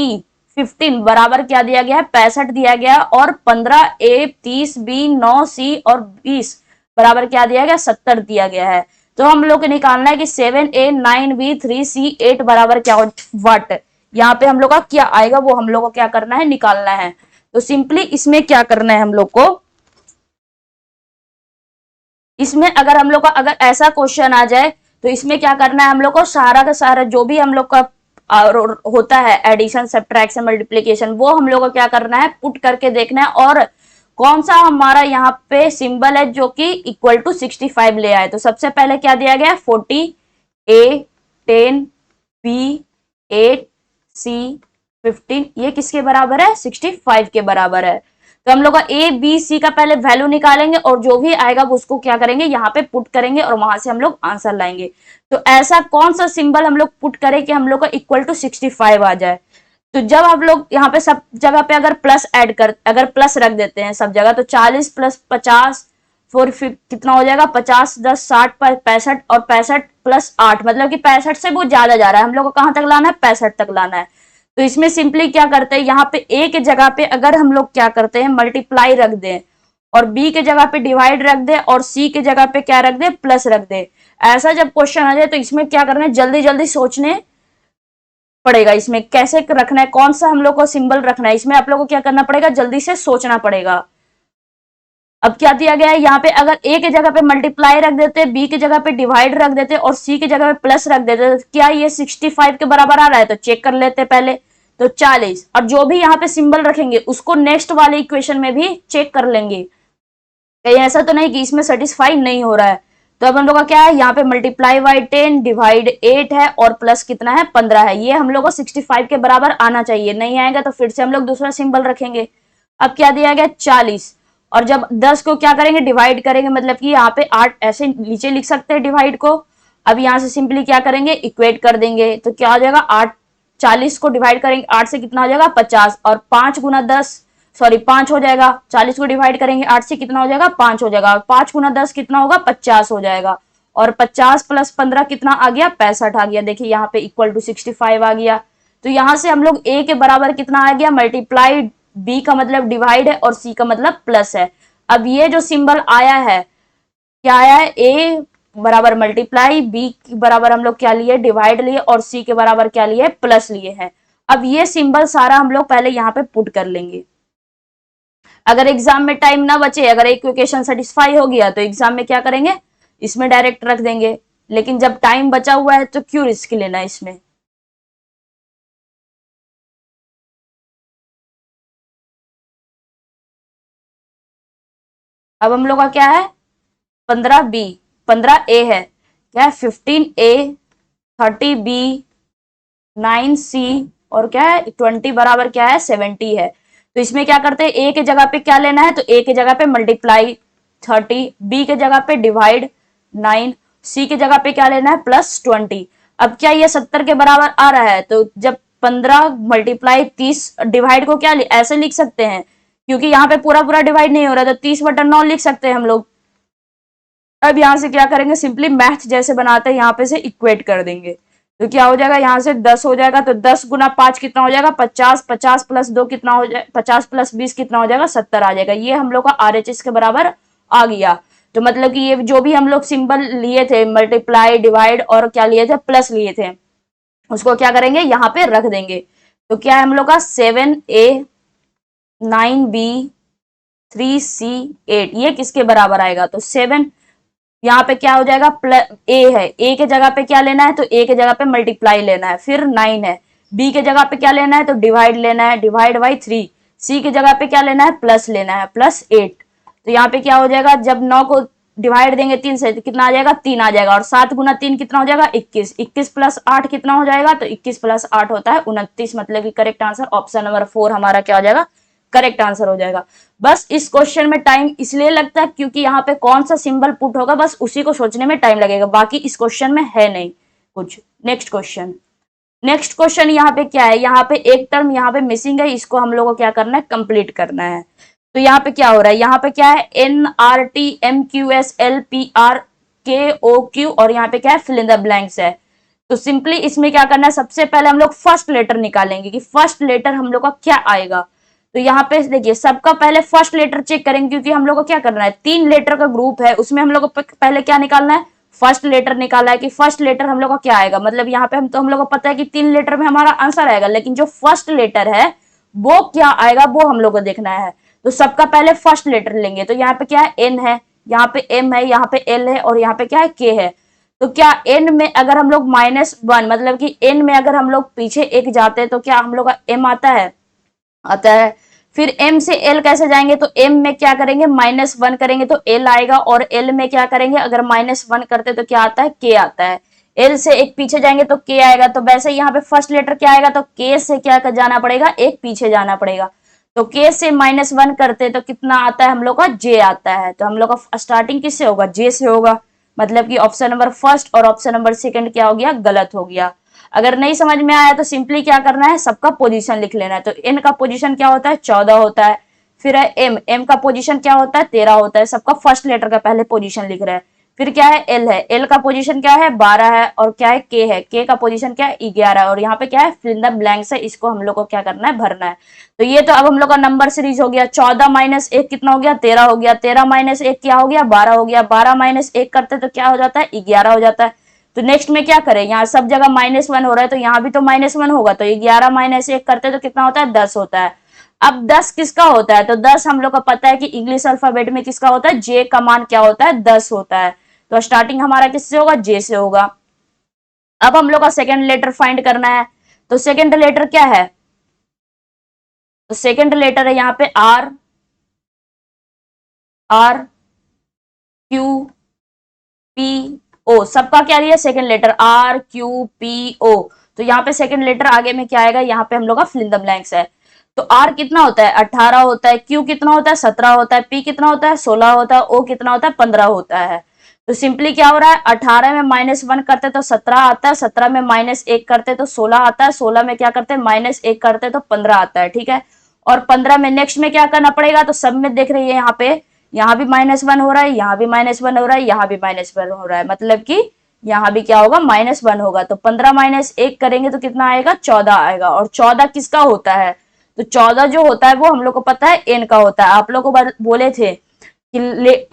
15 बराबर क्या दिया गया है? 65 दिया गया। और 15 a 30 b 9 c और 20 बराबर क्या दिया गया? 70 दिया गया है। तो हम लोग को निकालना है कि 7 a 9 b 3 c 8 बराबर क्या हो? व्हाट? यहाँ पे हम लोग का क्या आएगा वो हम लोग को क्या करना है, निकालना है। तो सिंपली इसमें क्या करना है हम लोग को, इसमें अगर हम लोग का अगर ऐसा क्वेश्चन आ जाए तो इसमें क्या करना है हम लोग को, सारा का सारा जो भी हम लोग का होता है एडिशन सब्ट्रैक्शन मल्टीप्लिकेशन, वो हम लोग को क्या करना है, पुट करके देखना है और कौन सा हमारा यहाँ पे सिंबल है जो कि इक्वल टू 65 ले आए। तो सबसे पहले क्या दिया गया है, 40, A 10, B 8, C 15, ये किसके बराबर है, 65 के बराबर है। तो हम लोग का ए बी सी का पहले वैल्यू निकालेंगे और जो भी आएगा वो उसको क्या करेंगे, यहाँ पे पुट करेंगे और वहां से हम लोग आंसर लाएंगे। तो ऐसा कौन सा सिंबल हम लोग पुट करें कि हम लोग का इक्वल टू 65 आ जाए। तो जब हम लोग यहाँ पे सब जगह पे अगर प्लस ऐड कर, अगर प्लस रख देते हैं सब जगह, तो 40 प्लस 50 फोर कितना हो जाएगा, 50 10 60 65 और 65 प्लस 8 मतलब कि 65 से वो ज्यादा जा रहा है, हम लोग को कहां तक लाना है, 65 तक लाना है। तो इसमें सिंपली क्या करते हैं, यहाँ पे ए के जगह पे अगर हम लोग क्या करते हैं, मल्टीप्लाई रख दें और बी के जगह पे डिवाइड रख दे और सी के जगह पे क्या रख दे, प्लस रख दे। ऐसा जब क्वेश्चन आ जाए तो इसमें क्या करना है, जल्दी जल्दी सोचने पड़ेगा इसमें कैसे रखना है, कौन सा हम लोग को सिंबल रखना है, इसमें आप लोग को क्या करना पड़ेगा, जल्दी से सोचना पड़ेगा। अब क्या दिया गया है यहाँ पे, अगर ए के जगह पे मल्टीप्लाई रख देते, बी की जगह पे डिवाइड रख देते और सी की जगह पे प्लस रख देते, तो क्या ये 65 के बराबर आ रहा है, तो चेक कर लेते पहले। तो 40 और जो भी यहाँ पे सिंबल रखेंगे उसको नेक्स्ट वाले इक्वेशन में भी चेक कर लेंगे, कहीं ऐसा तो नहीं कि इसमें सेटिस्फाई नहीं हो रहा है। तो अब हम लोग का क्या है, यहाँ पे मल्टीप्लाई बाई 10 डिवाइड 8 है और प्लस कितना है, 15 है। ये हम लोग को 65 के बराबर आना चाहिए, नहीं आएगा तो फिर से हम लोग दूसरा सिंबल रखेंगे। अब क्या दिया गया, 40 और जब 10 को क्या करेंगे, डिवाइड करेंगे, मतलब कि यहाँ पे 8 ऐसे नीचे लिख सकते हैं डिवाइड को। अब यहाँ से सिंपली क्या करेंगे, इक्वेट कर देंगे। तो क्या हो जाएगा, 8 40 को डिवाइड करेंगे 8 से कितना हो जाएगा, 50 और 5 गुना 10 सॉरी 5 हो जाएगा। 40 को डिवाइड करेंगे 8 से कितना हो जाएगा, 5 हो जाएगा और 5 गुना 10 कितना होगा, 50 हो जाएगा। और 50 प्लस 15 कितना आ गया, 65 आ गया। देखिए यहाँ पे इक्वल टू 65 आ गया। तो यहाँ से हम लोग ए के बराबर कितना आ गया, मल्टीप्लाई, बी का मतलब डिवाइड है और सी का मतलब प्लस है। अब ये जो सिंबल आया है, क्या आया है, ए बराबर मल्टीप्लाई, बी के बराबर हम लोग क्या लिए, डिवाइड लिए और सी के बराबर क्या लिए, प्लस लिए हैं। अब ये सिंबल सारा हम लोग पहले यहाँ पे पुट कर लेंगे। अगर एग्जाम में टाइम ना बचे, अगर एक इक्वेशन सेटिस्फाई हो गया तो एग्जाम में क्या करेंगे, इसमें डायरेक्ट रख देंगे। लेकिन जब टाइम बचा हुआ है तो क्यों रिस्क लेना इसमें। अब हम लोग का क्या है, 15B 15A है, क्या है 15A 30B 9C और क्या है 20 बराबर क्या है 70 है। तो इसमें क्या करते हैं, ए के जगह पे क्या लेना है, तो ए के जगह पे मल्टीप्लाई 30, बी के जगह पे डिवाइड 9, सी के जगह पे क्या लेना है, प्लस 20। अब क्या ये 70 के बराबर आ रहा है, तो जब 15 मल्टीप्लाई 30 डिवाइड को क्या ऐसे लिख सकते हैं, क्योंकि यहाँ पे पूरा पूरा डिवाइड नहीं हो रहा, तो 30/9 लिख सकते हैं हम लोग। अब यहाँ से क्या करेंगे, सिंपली मैथ जैसे बनाते हैं यहाँ पे से इक्वेट कर देंगे। तो क्या हो जाएगा, यहाँ से 10 हो जाएगा, तो 10 गुना 5 कितना हो जाएगा, 50, 50 प्लस 2 कितना हो जाएगा, 50 प्लस 20 कितना हो जाएगा, 70 आ जाएगा। ये हम लोग का RHS के बराबर आ गया। तो मतलब कि ये जो भी हम लोग सिंबल लिए थे, मल्टीप्लाई, डिवाइड और क्या लिए थे, प्लस लिए थे, उसको क्या करेंगे, यहाँ पे रख देंगे। तो क्या है हम लोग का 7A 9B 3C 8, ये किसके बराबर आएगा, तो 7 यहाँ पे क्या हो जाएगा, प्लस ए है, ए के जगह पे क्या लेना है, तो ए के जगह पे मल्टीप्लाई लेना है, फिर 9 है, बी के जगह पे क्या लेना है, तो डिवाइड लेना है, डिवाइड बाई 3, सी के जगह पे क्या लेना है, प्लस लेना है, प्लस 8। तो यहाँ पे क्या हो जाएगा, जब 9 को डिवाइड देंगे 3 से तो कितना आ जाएगा, 3 आ जाएगा और 7 गुना 3 कितना हो जाएगा, 21, 21 प्लस 8 कितना हो जाएगा, तो 21 प्लस 8 होता है 29। मतलब कि करेक्ट आंसर ऑप्शन नंबर 4 हमारा क्या हो जाएगा, करेक्ट आंसर हो जाएगा। बस इस क्वेश्चन में टाइम इसलिए लगता है क्योंकि यहाँ पे कौन सा सिंबल पुट होगा, बस उसी को सोचने में टाइम लगेगा, बाकी इस क्वेश्चन में है नहीं कुछ। नेक्स्ट क्वेश्चन, नेक्स्ट क्वेश्चन यहाँ पे क्या है, यहाँ पे एक टर्म यहाँ पे मिसिंग है, इसको हम लोग को क्या करना है, कंप्लीट करना है। तो यहाँ पे क्या हो रहा है, यहाँ पे क्या है, NRTMQSLPRKOQ और यहाँ पे क्या है, फिल इन द ब्लैंक्स है। तो सिंपली इसमें क्या करना है, सबसे पहले हम लोग फर्स्ट लेटर निकालेंगे कि फर्स्ट लेटर हम लोग का क्या आएगा। तो यहाँ पे देखिए सबका पहले फर्स्ट लेटर चेक करेंगे, क्योंकि हम लोग को क्या करना है, 3 लेटर का ग्रुप है, उसमें हम लोग को पहले क्या निकालना है, फर्स्ट लेटर निकाला है कि फर्स्ट लेटर हम लोग का क्या आएगा, मतलब यहाँ पे हम लोग को पता है कि 3 लेटर में हमारा आंसर आएगा, लेकिन जो फर्स्ट लेटर है वो क्या आएगा वो हम लोग को देखना है। तो सबका पहले फर्स्ट लेटर लेंगे। तो यहाँ पे क्या है, एन है, यहाँ पे एम है, यहाँ पे एल है और यहाँ पे क्या है, के है। तो क्या एन में अगर हम लोग -1 मतलब कि एन में अगर हम लोग पीछे एक जाते हैं तो क्या हम लोग का एम आता है, आता है। फिर m से l कैसे जाएंगे, तो m में क्या करेंगे, -1 करेंगे तो l आएगा, और l में क्या करेंगे, अगर -1 करते तो क्या आता है, k आता है। l से एक पीछे जाएंगे तो k आएगा। तो वैसे यहाँ पे फर्स्ट लेटर क्या आएगा, तो k से क्या कर जाना पड़ेगा, एक पीछे जाना पड़ेगा। तो k से -1 करते तो कितना आता है हम लोग का, j आता है। तो हम लोग का स्टार्टिंग किससे होगा, j से होगा। मतलब कि ऑप्शन नंबर फर्स्ट और ऑप्शन नंबर सेकंड क्या हो गया, गलत हो गया। अगर नहीं समझ में आया तो सिंपली क्या करना है, सबका पोजीशन लिख लेना है। तो n का पोजीशन क्या होता है, 14 होता है। फिर है m का पोजीशन क्या होता है, 13 होता है। सबका फर्स्ट लेटर का पहले पोजीशन लिख रहे हैं। फिर क्या है, l है, l का पोजीशन क्या है, 12 है। और क्या है, k है, k का पोजीशन क्या है, 11 है। और यहाँ पे क्या है, फिल इन द ब्लैंक्स है, इसको हम लोग को क्या करना है, भरना है। तो ये तो अब हम लोग का नंबर सीरीज हो गया। 14 - 1 कितना हो गया, 13 हो गया। 13 - 1 क्या हो गया, 12 हो गया। 12 - 1 करते तो क्या हो जाता है, 11 हो जाता है। तो नेक्स्ट में क्या करें, यहाँ सब जगह -1 हो रहा है तो यहाँ भी तो -1 होगा। तो 11 - 1 करते तो कितना होता है, 10 होता है। अब 10 किसका होता है, तो 10 हम लोग को पता है कि इंग्लिश अल्फाबेट में किसका होता है, जे का मान क्या होता है, 10 होता है। तो स्टार्टिंग हमारा किससे होगा, जे से होगा। अब हम लोग का सेकंड लेटर फाइंड करना है। तो सेकंड लेटर क्या है, तो सेकंड लेटर है यहाँ पे R, R Q P O. सबका क्या है, second letter R Q P O. तो यहाँ पे सेकंड लेटर आगे में क्या आएगा, यहाँ पे हम लोग का फिल इन द ब्लैंक्स है। तो आर कितना होता है, 18 होता है। क्यू कितना होता है, 17 होता है। पी कितना होता है, 16 होता है। ओ कितना होता है, 15 होता है। तो सिंपली क्या हो रहा है, 18 में -1 करते तो 17 आता है। 17 में -1 करते तो 16 आता है। 16 में क्या करते हैं, -1 करते तो 15 आता है, ठीक है। और 15 में नेक्स्ट में क्या करना पड़ेगा, तो सब में देख रही है यहाँ पे, यहाँ भी -1 हो रहा है, यहाँ भी -1 हो रहा है, यहाँ भी -1 हो रहा है। मतलब कि यहाँ भी क्या होगा, -1 होगा। तो 15 - 1 करेंगे तो कितना आएगा, 14 आएगा। और 14 किसका होता है, तो 14 जो होता है वो हम लोग को पता है एन का होता है। आप लोग को बोले थे कि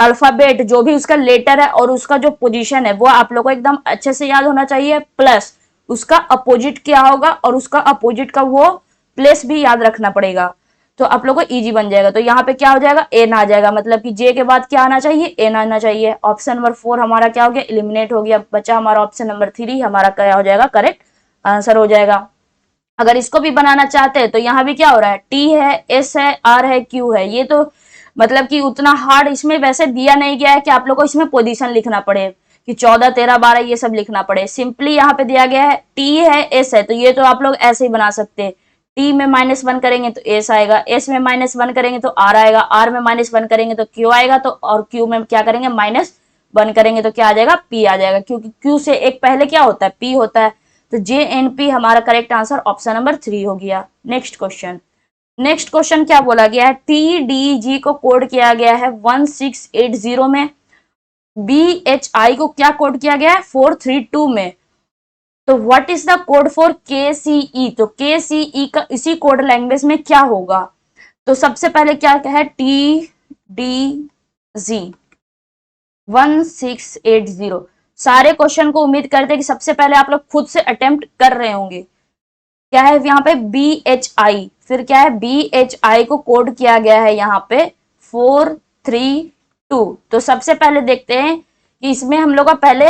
अल्फाबेट जो भी उसका लेटर है और उसका जो पोजीशन है वो आप लोग को एकदम अच्छे से याद होना चाहिए, प्लस उसका अपोजिट क्या होगा और उसका अपोजिट का वो प्लेस भी याद रखना पड़ेगा। तो आप लोग को इजी बन जाएगा। तो यहाँ पे क्या हो जाएगा, एन आ जाएगा। मतलब कि जे के बाद क्या आना चाहिए, एन आना चाहिए। ऑप्शन नंबर 4 हमारा क्या हो गया, एलिमिनेट हो गया। बचा हमारा ऑप्शन नंबर 3, हमारा क्या हो जाएगा, करेक्ट आंसर हो जाएगा। अगर इसको भी बनाना चाहते हैं तो यहाँ भी क्या हो रहा है, टी है, एस है, आर है, क्यू है। ये तो मतलब कि उतना हार्ड इसमें वैसे दिया नहीं गया है कि आप लोग को इसमें पोजीशन लिखना पड़े कि 14, 13, 12 ये सब लिखना पड़े। सिंपली यहाँ पे दिया गया है टी है, एस है। तो ये तो आप लोग ऐसे ही बना सकते हैं। टी में -1 करेंगे तो एस आएगा, एस में -1 करेंगे तो आर आएगा, आर में -1 करेंगे तो क्यू आएगा। तो और क्यू में क्या करेंगे, -1 करेंगे तो क्या आ जाएगा, पी आ जाएगा। क्योंकि क्यू से एक पहले क्या होता है, पी होता है। तो जे एन पी हमारा करेक्ट आंसर ऑप्शन नंबर 3 हो गया। नेक्स्ट क्वेश्चन, नेक्स्ट क्वेश्चन क्या बोला गया है, टी डी जी को कोड किया गया है 1680 में। बी एच आई को क्या कोड किया गया है, 432 में। तो what is the code for के सी ई, तो के सी ई का इसी कोड लैंग्वेज में क्या होगा। तो सबसे पहले क्या है, टी डी जी 1680। सारे क्वेश्चन को उम्मीद करते हैं कि सबसे पहले आप लोग खुद से अटेम्प्ट कर रहे होंगे। क्या है यहाँ पे, बी एच आई, फिर क्या है, बी एच आई को कोड किया गया है यहाँ पे 432। तो सबसे पहले देखते हैं कि इसमें हम लोग का पहले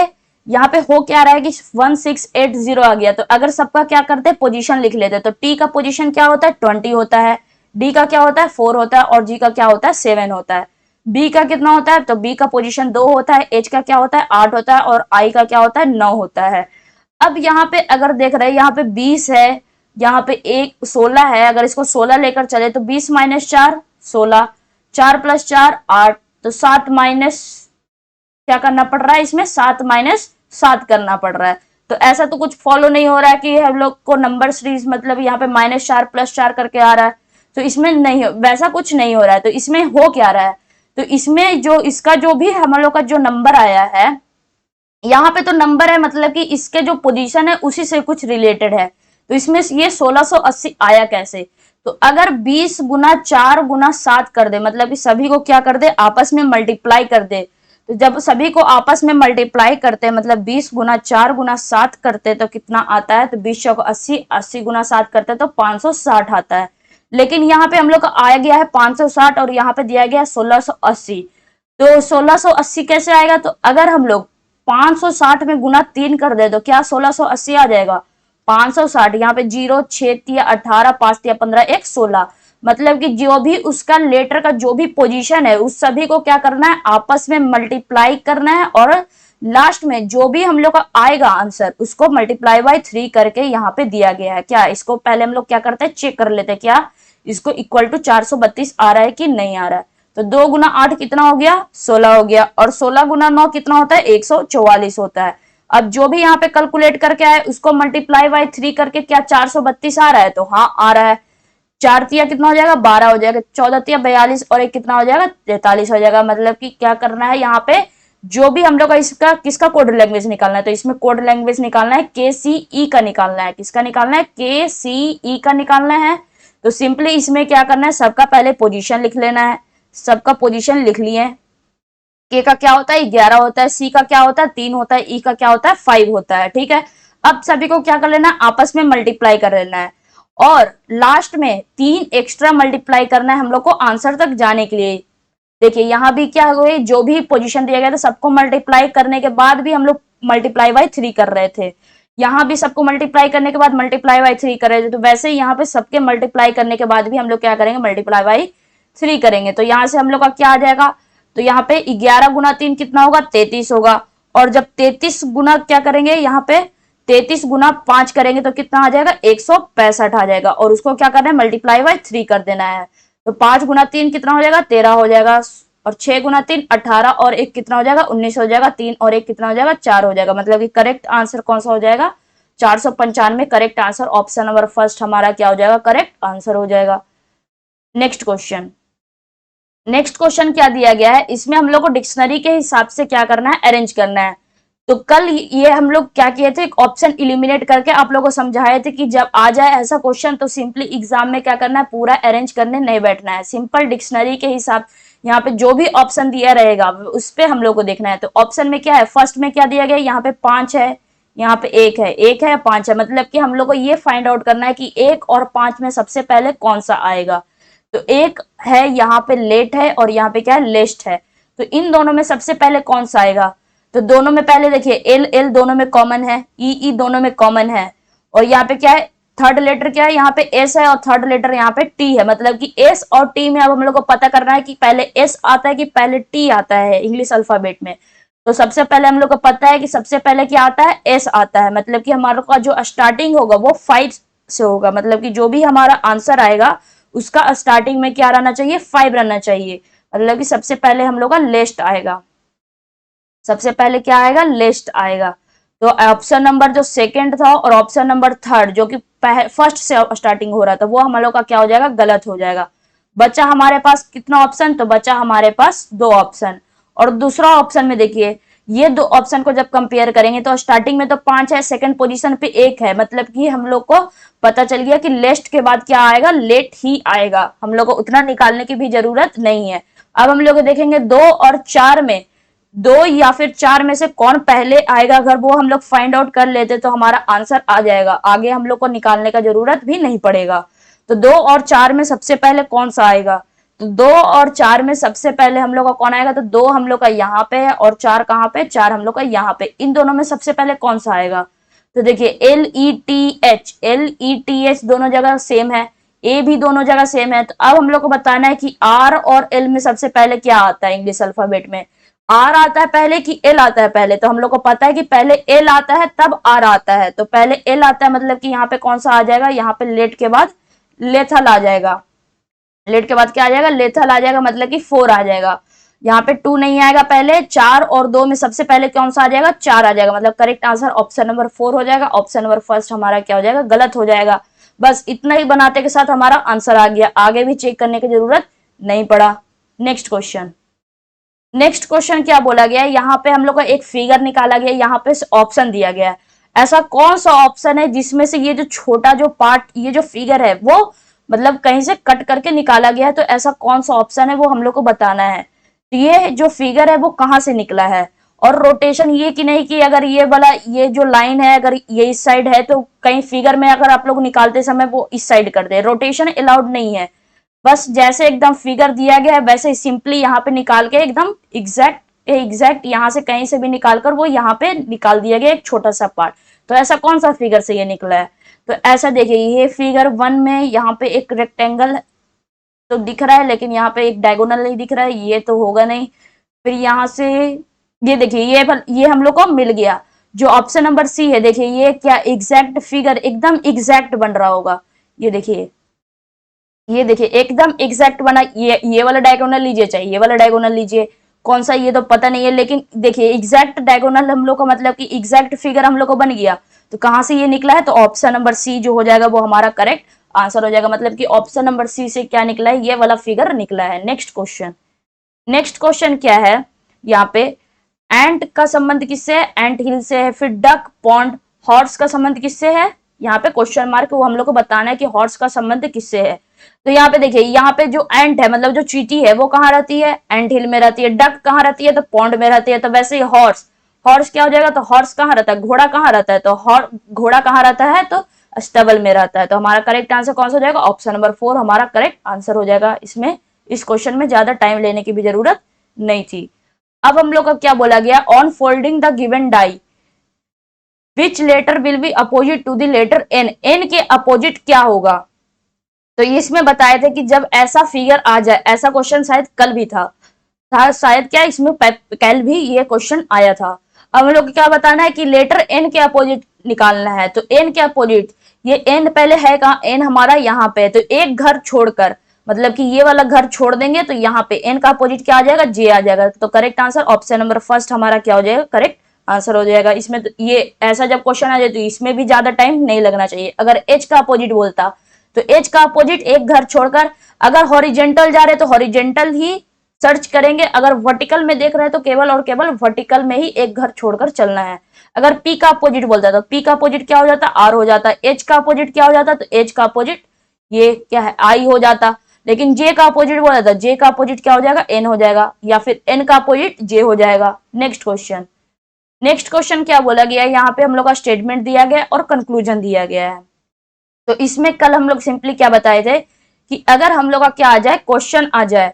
यहाँ पे हो क्या रहा है कि 1680 आ गया। तो अगर सबका क्या करते हैं, पोजीशन लिख लेते हैं। तो टी का पोजीशन क्या होता है, 20 होता है। डी का क्या होता है, 4 होता है। और जी का क्या होता है, 7 होता है। बी का कितना होता है, तो बी का पोजीशन 2 होता है। एच का क्या होता है, 8 होता है। और आई का क्या होता है, 9 होता है। अब यहाँ पे अगर देख रहे हैं, यहाँ पे 20 है, यहाँ पे एक 16 है। अगर इसको 16 लेकर चले तो 20 - 4 16, 4 + 4 8। तो 7 माइनस क्या करना पड़ रहा है, इसमें 7 - 7 करना पड़ रहा है। तो ऐसा तो कुछ फॉलो नहीं हो रहा है कि हम लोग को नंबर सीरीज मतलब यहाँ पे -4 + 4 करके आ रहा है। तो इसमें नहीं, वैसा कुछ नहीं हो रहा है। तो इसमें हो क्या रहा है, तो इसमें जो इसका जो भी हम लोग का जो नंबर आया है, यहाँ पे तो नंबर है, मतलब कि इसके जो पोजीशन है उसी से कुछ रिलेटेड है। तो इसमें ये 1680 आया कैसे, तो अगर 20 × 4 × 7 कर दे, मतलब कि सभी को क्या कर दे, आपस में मल्टीप्लाई कर दे, तो जब सभी को आपस में मल्टीप्लाई करते हैं, मतलब 20 गुना 4 गुना 7 करते हैं तो कितना आता है, तो 20 चौक 80, 80 गुना 7 करते हैं तो 560 आता है। लेकिन यहाँ पे हम लोग का आया गया है 560 और यहाँ पे दिया गया है 1680। तो 1680 कैसे आएगा, तो अगर हम लोग 560 में गुना 3 कर दे तो क्या 1680 आ जाएगा। 560 यहाँ पे 0 6 तिया 18 5 तिया 15 1 16, मतलब कि जो भी उसका लेटर का जो भी पोजीशन है उस सभी को क्या करना है, आपस में मल्टीप्लाई करना है और लास्ट में जो भी हम लोग का आएगा आंसर उसको मल्टीप्लाई बाय 3 करके यहाँ पे दिया गया है। क्या इसको पहले हम लोग क्या करते हैं, चेक कर लेते हैं क्या इसको इक्वल टू 432 आ रहा है कि नहीं आ रहा है। तो 2 गुना 8 कितना हो गया, 16 हो गया, और 16 गुना 9 कितना होता है, 144 होता है। अब जो भी यहाँ पे कैलकुलेट करके आए उसको मल्टीप्लाई बाय 3 करके क्या 432 आ रहा है, तो हाँ आ रहा है। 4 तिया कितना हो जाएगा, 12 हो जाएगा, 14 तिया 42 और एक कितना हो जाएगा, 43 हो जाएगा। मतलब कि क्या करना है यहाँ पे, जो भी हम लोग का इसका किसका कोड लैंग्वेज निकालना है, तो इसमें कोड लैंग्वेज निकालना है KCE का निकालना है। किसका निकालना है, KCE का निकालना है। तो सिंपली इसमें क्या करना है, सबका पहले पोजीशन लिख लेना है। सबका पोजीशन लिख लिए। के का क्या होता है 11 होता है, सी का क्या होता है 3 होता है, ई का क्या होता है 5 होता है। ठीक है, अब सभी को क्या कर लेना है, आपस में मल्टीप्लाई कर लेना है और लास्ट में 3 एक्स्ट्रा मल्टीप्लाई करना है हम लोग को आंसर तक जाने के लिए। देखिए यहाँ भी क्या हुए, जो भी पोजीशन दिया गया था सबको मल्टीप्लाई करने के बाद भी हम लोग मल्टीप्लाई बाय 3 कर रहे थे। यहाँ भी सबको मल्टीप्लाई करने के बाद मल्टीप्लाई बाय 3 कर रहे थे, तो वैसे ही यहाँ पे सबके मल्टीप्लाई करने के बाद भी हम लोग क्या करेंगे, मल्टीप्लाई बाय 3 करेंगे। तो यहाँ से हम लोग का क्या आ जाएगा, तो यहाँ पे 11 गुना 3 कितना होगा, 33 होगा। और जब 33 गुना क्या करेंगे, यहाँ पे 33 गुना 5 करेंगे तो कितना आ जाएगा, 165 आ जाएगा। और उसको क्या करना है, मल्टीप्लाई बाय 3 कर देना है। तो 5 गुना 3 कितना हो जाएगा, 13 हो जाएगा। और 6 गुना 3 18 और 1 कितना हो जाएगा, 19 हो जाएगा। 3 और 1 कितना हो जाएगा, 4 हो जाएगा। मतलब कि करेक्ट आंसर कौन सा हो जाएगा, 495 correct answer. Option number first हमारा क्या हो जाएगा, करेक्ट आंसर हो जाएगा। नेक्स्ट क्वेश्चन, नेक्स्ट क्वेश्चन क्या दिया गया है, इसमें हम लोग को डिक्शनरी के हिसाब से क्या करना है, अरेंज करना है। तो कल ये हम लोग क्या किए थे, एक ऑप्शन इलिमिनेट करके आप लोगों को समझाए थे कि जब आ जाए ऐसा क्वेश्चन तो सिंपली एग्जाम में क्या करना है, पूरा अरेंज करने नहीं बैठना है। सिंपल डिक्शनरी के हिसाब यहाँ पे जो भी ऑप्शन दिया रहेगा उस पे हम लोग को देखना है। तो ऑप्शन में क्या है, फर्स्ट में क्या दिया गया, यहाँ पे 5 है, यहाँ पे 1 है, 1 है 5 है। मतलब कि हम लोग को ये फाइंड आउट करना है कि 1 और 5 में सबसे पहले कौन सा आएगा। तो 1 है यहाँ पे लेट है और यहाँ पे क्या है, लेस्ट है। तो इन दोनों में सबसे पहले कौन सा आएगा, तो दोनों में पहले देखिए एल एल दोनों में कॉमन है, ई ई दोनों में कॉमन है। और यहाँ पे क्या है, थर्ड लेटर क्या है, यहाँ पे एस है और थर्ड लेटर यहाँ पे टी है। मतलब कि एस और टी में अब हम लोग को पता करना है कि पहले एस आता है कि पहले टी आता है इंग्लिश अल्फाबेट में। तो सबसे पहले हम लोग को पता है कि सबसे पहले क्या आता है, एस आता है। मतलब कि हमारे का जो स्टार्टिंग होगा वो 5 से होगा। मतलब कि जो भी हमारा आंसर आएगा उसका स्टार्टिंग में क्या रहना चाहिए, 5 रहना चाहिए। मतलब कि सबसे पहले हम लोग का लेस्ट आएगा, सबसे पहले क्या आएगा, लिस्ट आएगा। तो ऑप्शन नंबर जो सेकंड था और ऑप्शन नंबर थर्ड जो कि फर्स्ट से स्टार्टिंग हो रहा था वो हम लोग का क्या हो जाएगा, गलत हो जाएगा। बचा हमारे पास कितना ऑप्शन, तो बचा हमारे पास 2 ऑप्शन। और दूसरा ऑप्शन में देखिए ये 2 ऑप्शन को जब कंपेयर करेंगे तो स्टार्टिंग में तो 5 है, सेकंड पोजीशन पे 1 है। मतलब कि हम लोग को पता चल गया कि लेस्ट के बाद क्या आएगा, लेट ही आएगा। हम लोग को उतना निकालने की भी जरूरत नहीं है। अब हम लोग देखेंगे 2 और 4 में, 2 या फिर 4 में से कौन पहले आएगा, अगर वो हम लोग फाइंड आउट कर लेते तो हमारा आंसर आ जाएगा, आगे हम लोग को निकालने का जरूरत भी नहीं पड़ेगा। तो 2 और 4 में सबसे पहले कौन सा आएगा, तो 2 और 4 में सबसे पहले हम लोग का कौन आएगा, तो 2 हम लोग का यहाँ पे है और 4 कहाँ पे, 4 हम लोग का यहाँ पे। इन दोनों में सबसे पहले कौन सा आएगा, तो देखिए LETH दोनों जगह सेम है, ए भी दोनों जगह सेम है। तो अब हम लोग को बताना है कि आर और एल में सबसे पहले क्या आता है, इंग्लिश अल्फाबेट में आर आता है पहले कि एल आता है पहले। तो हम लोग को पता है कि पहले एल आता है तब आर आता है। तो पहले एल आता है, मतलब कि यहाँ पे कौन सा आ जाएगा, यहाँ पे लेट के बाद लेथल आ जाएगा। लेट के बाद क्या आ जाएगा, लेथल आ जाएगा। मतलब कि 4 आ जाएगा। यहाँ पे 2 नहीं आएगा पहले, 4 और 2 में सबसे पहले कौन सा आ जाएगा, 4 आ जाएगा। मतलब करेक्ट आंसर ऑप्शन नंबर 4 हो जाएगा। ऑप्शन नंबर फर्स्ट हमारा क्या हो जाएगा, गलत हो जाएगा। बस इतना ही बनाते के साथ हमारा आंसर आ गया, आगे भी चेक करने की जरूरत नहीं पड़ा। नेक्स्ट क्वेश्चन, नेक्स्ट क्वेश्चन क्या बोला गया है, यहाँ पे हम लोग का एक फिगर निकाला गया, यहाँ पे ऑप्शन दिया गया है। ऐसा कौन सा ऑप्शन है जिसमें से ये जो छोटा जो पार्ट, ये जो फिगर है वो मतलब कहीं से कट करके निकाला गया है। तो ऐसा कौन सा ऑप्शन है वो हम लोग को बताना है। तो ये जो फिगर है वो कहाँ से निकला है। और रोटेशन ये कि नहीं कि अगर ये वाला ये जो लाइन है अगर ये इस साइड है तो कहीं फिगर में अगर आप लोग निकालते समय वो इस साइड कर दे, रोटेशन अलाउड नहीं है। बस जैसे एकदम फिगर दिया गया है वैसे ही सिंपली यहाँ पे निकाल के एकदम एग्जैक्ट यहाँ से कहीं से भी निकाल कर वो यहाँ पे निकाल दिया गया एक छोटा सा पार्ट। तो ऐसा कौन सा फिगर से ये निकला है, तो ऐसा देखिए ये फिगर 1 में यहाँ पे एक रेक्टेंगल तो दिख रहा है लेकिन यहाँ पे एक डायगोनल नहीं दिख रहा है, ये तो होगा नहीं। फिर यहाँ से ये देखिए ये हम लोग को मिल गया जो ऑप्शन नंबर सी है। देखिए ये क्या एग्जैक्ट फिगर एकदम एग्जैक्ट बन रहा होगा, ये देखिए एकदम एग्जैक्ट बना। ये वाला डायगोनल लीजिए चाहे ये वाला डायगोनल लीजिए, कौन सा ये तो पता नहीं है, लेकिन देखिए एग्जैक्ट डायगोनल हम लोग का मतलब कि एग्जैक्ट फिगर हम लोग को बन गया। तो कहां से ये निकला है, तो ऑप्शन नंबर सी जो हो जाएगा वो हमारा करेक्ट आंसर हो जाएगा। मतलब कि ऑप्शन नंबर सी से क्या निकला है, ये वाला फिगर निकला है। नेक्स्ट क्वेश्चन क्या है यहाँ पे, एंट का संबंध किससे है, एंट हिल से है। फिर डक, पॉन्ड, हॉर्स का संबंध किससे है, यहाँ पे क्वेश्चन मार्क वो हम लोग को बताना है कि हॉर्स का संबंध किससे है। तो यहाँ पे देखिए यहाँ पे जो एंट है मतलब जो चींटी है वो कहाँ रहती है, एंट हिल में रहती है। डक कहाँ रहती है, तो पॉन्ड में रहती है। तो वैसे ही हॉर्स क्या हो जाएगा, तो हॉर्स कहाँ रहता है, घोड़ा कहाँ रहता है, तो घोड़ा कहाँ रहता है, तो स्टबल में रहता है। तो हमारा करेक्ट आंसर कौन सा हो जाएगा, ऑप्शन नंबर 4 हमारा करेक्ट आंसर हो जाएगा। इसमें इस क्वेश्चन में ज्यादा टाइम लेने की भी जरूरत नहीं थी। अब हम लोग का क्या बोला गया, on folding the given die which letter will be opposite to the letter N, N के अपोजिट क्या होगा। तो इसमें बताए थे कि जब ऐसा फिगर आ जाए, ऐसा क्वेश्चन शायद कल भी था शायद क्या इसमें कल भी ये क्वेश्चन आया था। अब हम लोग क्या बताना है कि लेटर एन के अपोजिट निकालना है। तो एन के अपोजिट, ये एन पहले है कहाँ, एन हमारा यहाँ पे, तो एक घर छोड़कर मतलब कि ये वाला घर छोड़ देंगे तो यहाँ पे एन का अपोजिट क्या आ जाएगा, जे आ जाएगा। तो correct answer option number first हमारा क्या हो जाएगा, करेक्ट आंसर हो जाएगा। इसमें तो ये ऐसा जब क्वेश्चन आ जाए तो इसमें भी ज्यादा टाइम नहीं लगना चाहिए। अगर एच का अपोजिट बोलता तो एच का अपोजिट एक घर छोड़कर, अगर हॉरिजेंटल जा रहे तो हॉरिजेंटल ही सर्च करेंगे, अगर वर्टिकल में देख रहे हैं तो केवल और केवल वर्टिकल में ही एक घर छोड़कर चलना है। अगर पी का अपोजिट बोलता तो पी का अपोजिट क्या हो जाता, आर हो जाता। एच का अपोजिट क्या हो जाता, तो एच का अपोजिट ये क्या है, आई हो जाता। लेकिन जे का अपोजिट बोला था, जे का अपोजिट क्या हो जाएगा, एन हो जाएगा, या फिर एन का अपोजिट जे हो जाएगा। नेक्स्ट क्वेश्चन क्या बोला गया है, यहाँ पे हम लोग का स्टेटमेंट दिया गया और कंक्लूजन दिया गया है। तो इसमें कल हम लोग सिंपली क्या बताए थे कि अगर हम लोग का क्या आ जाए, क्वेश्चन आ जाए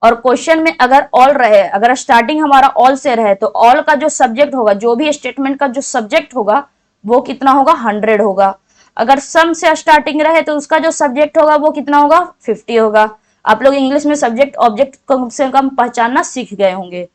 और क्वेश्चन में अगर ऑल रहे, अगर स्टार्टिंग हमारा ऑल से रहे तो ऑल का जो सब्जेक्ट होगा, जो भी स्टेटमेंट का जो सब्जेक्ट होगा वो कितना होगा, 100 होगा। अगर सम से स्टार्टिंग रहे तो उसका जो सब्जेक्ट होगा वो कितना होगा, 50 होगा। आप लोग इंग्लिश में सब्जेक्ट ऑब्जेक्ट कम से कम पहचानना सीख गए होंगे।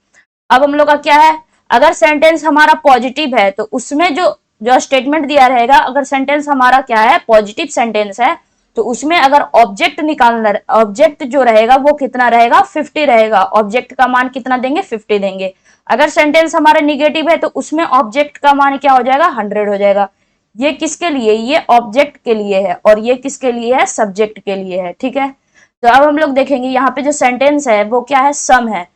अब हम लोग का क्या है, अगर सेंटेंस हमारा पॉजिटिव है तो उसमें जो स्टेटमेंट दिया रहेगा, अगर सेंटेंस हमारा क्या है, पॉजिटिव सेंटेंस है, तो उसमें अगर ऑब्जेक्ट निकालना, ऑब्जेक्ट जो रहेगा वो कितना रहेगा, 50 रहेगा। ऑब्जेक्ट का मान कितना देंगे, 50 देंगे। अगर सेंटेंस हमारा निगेटिव है तो उसमें ऑब्जेक्ट का मान क्या हो जाएगा, 100 हो जाएगा। ये किसके लिए, ये ऑब्जेक्ट के लिए है और ये किसके लिए है, सब्जेक्ट के लिए है। ठीक है, तो अब हम लोग देखेंगे यहाँ पे जो सेंटेंस है वो क्या है, सम है।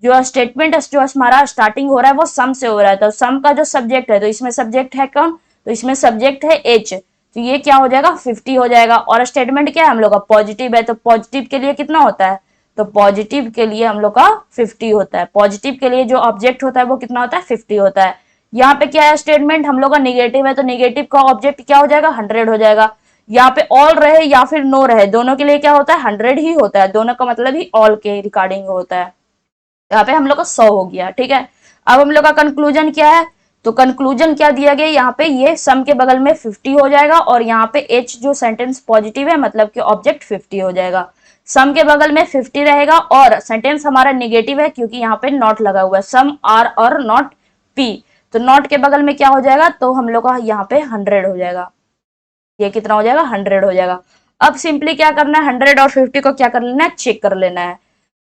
जो स्टेटमेंट जो हमारा स्टार्टिंग हो रहा है वो सम से हो रहा है। तो सम का जो सब्जेक्ट है, तो इसमें सब्जेक्ट है कौन, तो इसमें सब्जेक्ट है एच, तो ये क्या हो जाएगा, 50 हो जाएगा। और स्टेटमेंट क्या है हम लोग का, पॉजिटिव है, तो पॉजिटिव के लिए कितना होता है, तो पॉजिटिव के लिए हम लोग का 50 होता है। पॉजिटिव के लिए जो ऑब्जेक्ट होता है वो कितना होता है, 50 होता है। यहाँ पे क्या है, स्टेटमेंट हम लोग का निगेटिव है, तो निगेटिव का ऑब्जेक्ट क्या हो जाएगा, 100 हो जाएगा। यहाँ पे ऑल रहे या फिर नो रहे, दोनों के लिए क्या होता है, 100 ही होता है। दोनों का मतलब ही ऑल के रिगार्डिंग होता है। यहाँ पे हम लोग का 100 हो गया। ठीक है, अब हम लोग का कंक्लूजन क्या है, तो कंक्लूजन क्या दिया गया यहाँ पे, ये सम के बगल में 50 हो जाएगा और यहाँ पे एच जो सेंटेंस पॉजिटिव है मतलब कि ऑब्जेक्ट 50 हो जाएगा। सम के बगल में 50 रहेगा और सेंटेंस हमारा निगेटिव है क्योंकि यहाँ पे नॉट लगा हुआ है, सम आर और नॉट पी, तो नॉट के बगल में क्या हो जाएगा, तो हम लोग का यहाँ पे 100 हो जाएगा। ये कितना हो जाएगा, 100 हो जाएगा। अब सिंपली क्या करना है, 100 और 50 को क्या कर लेना है, चेक कर लेना है।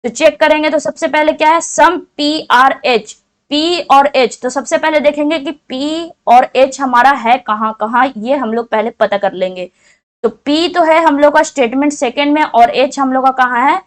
तो चेक करेंगे तो सबसे पहले क्या है, some P R H, P और एच। तो सबसे पहले देखेंगे कि पी और एच हमारा है कहाँ कहाँ, ये हम लोग पहले पता कर लेंगे। तो पी तो है हम लोग का स्टेटमेंट सेकंड में और एच हम लोग का कहाँ है,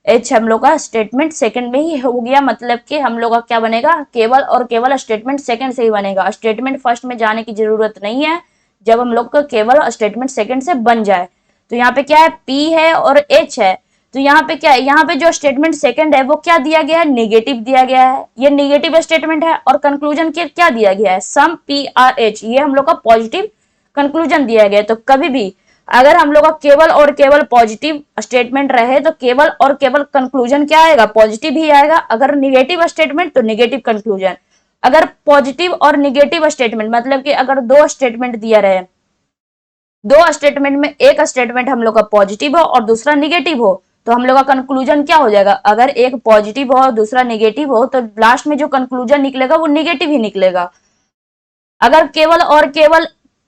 एच हम लोग का स्टेटमेंट सेकंड में ही हो गया। मतलब कि हम लोग का क्या बनेगा, केवल और केवल स्टेटमेंट सेकंड से ही बनेगा। स्टेटमेंट फर्स्ट में जाने की जरूरत नहीं है जब हम लोग का केवल स्टेटमेंट सेकंड से बन जाए। तो यहाँ पे क्या है, पी है और एच है, तो यहाँ पे क्या है, यहाँ पे जो स्टेटमेंट सेकंड है वो क्या दिया गया है, नेगेटिव दिया गया है, ये नेगेटिव स्टेटमेंट है। और कंक्लूजन के क्या दिया गया है, सम PRH, ये हम लोग का पॉजिटिव कंक्लूजन दिया गया है। तो कभी भी अगर हम लोग का केवल और केवल पॉजिटिव स्टेटमेंट रहे तो केवल और केवल कंक्लूजन क्या आएगा, पॉजिटिव ही आएगा। अगर निगेटिव स्टेटमेंट तो निगेटिव कंक्लूजन। अगर पॉजिटिव और निगेटिव स्टेटमेंट मतलब कि अगर दो स्टेटमेंट दिया रहे, दो स्टेटमेंट में एक स्टेटमेंट हम लोग का पॉजिटिव हो और दूसरा निगेटिव हो, तो हम लोग का कंक्लूजन क्या हो जाएगा, अगर एक पॉजिटिव हो और दूसरा निगेटिव हो तो लास्ट में जो कंक्लूजन निकलेगा वो निगेटिव ही निकलेगा। अगर केवल और केवल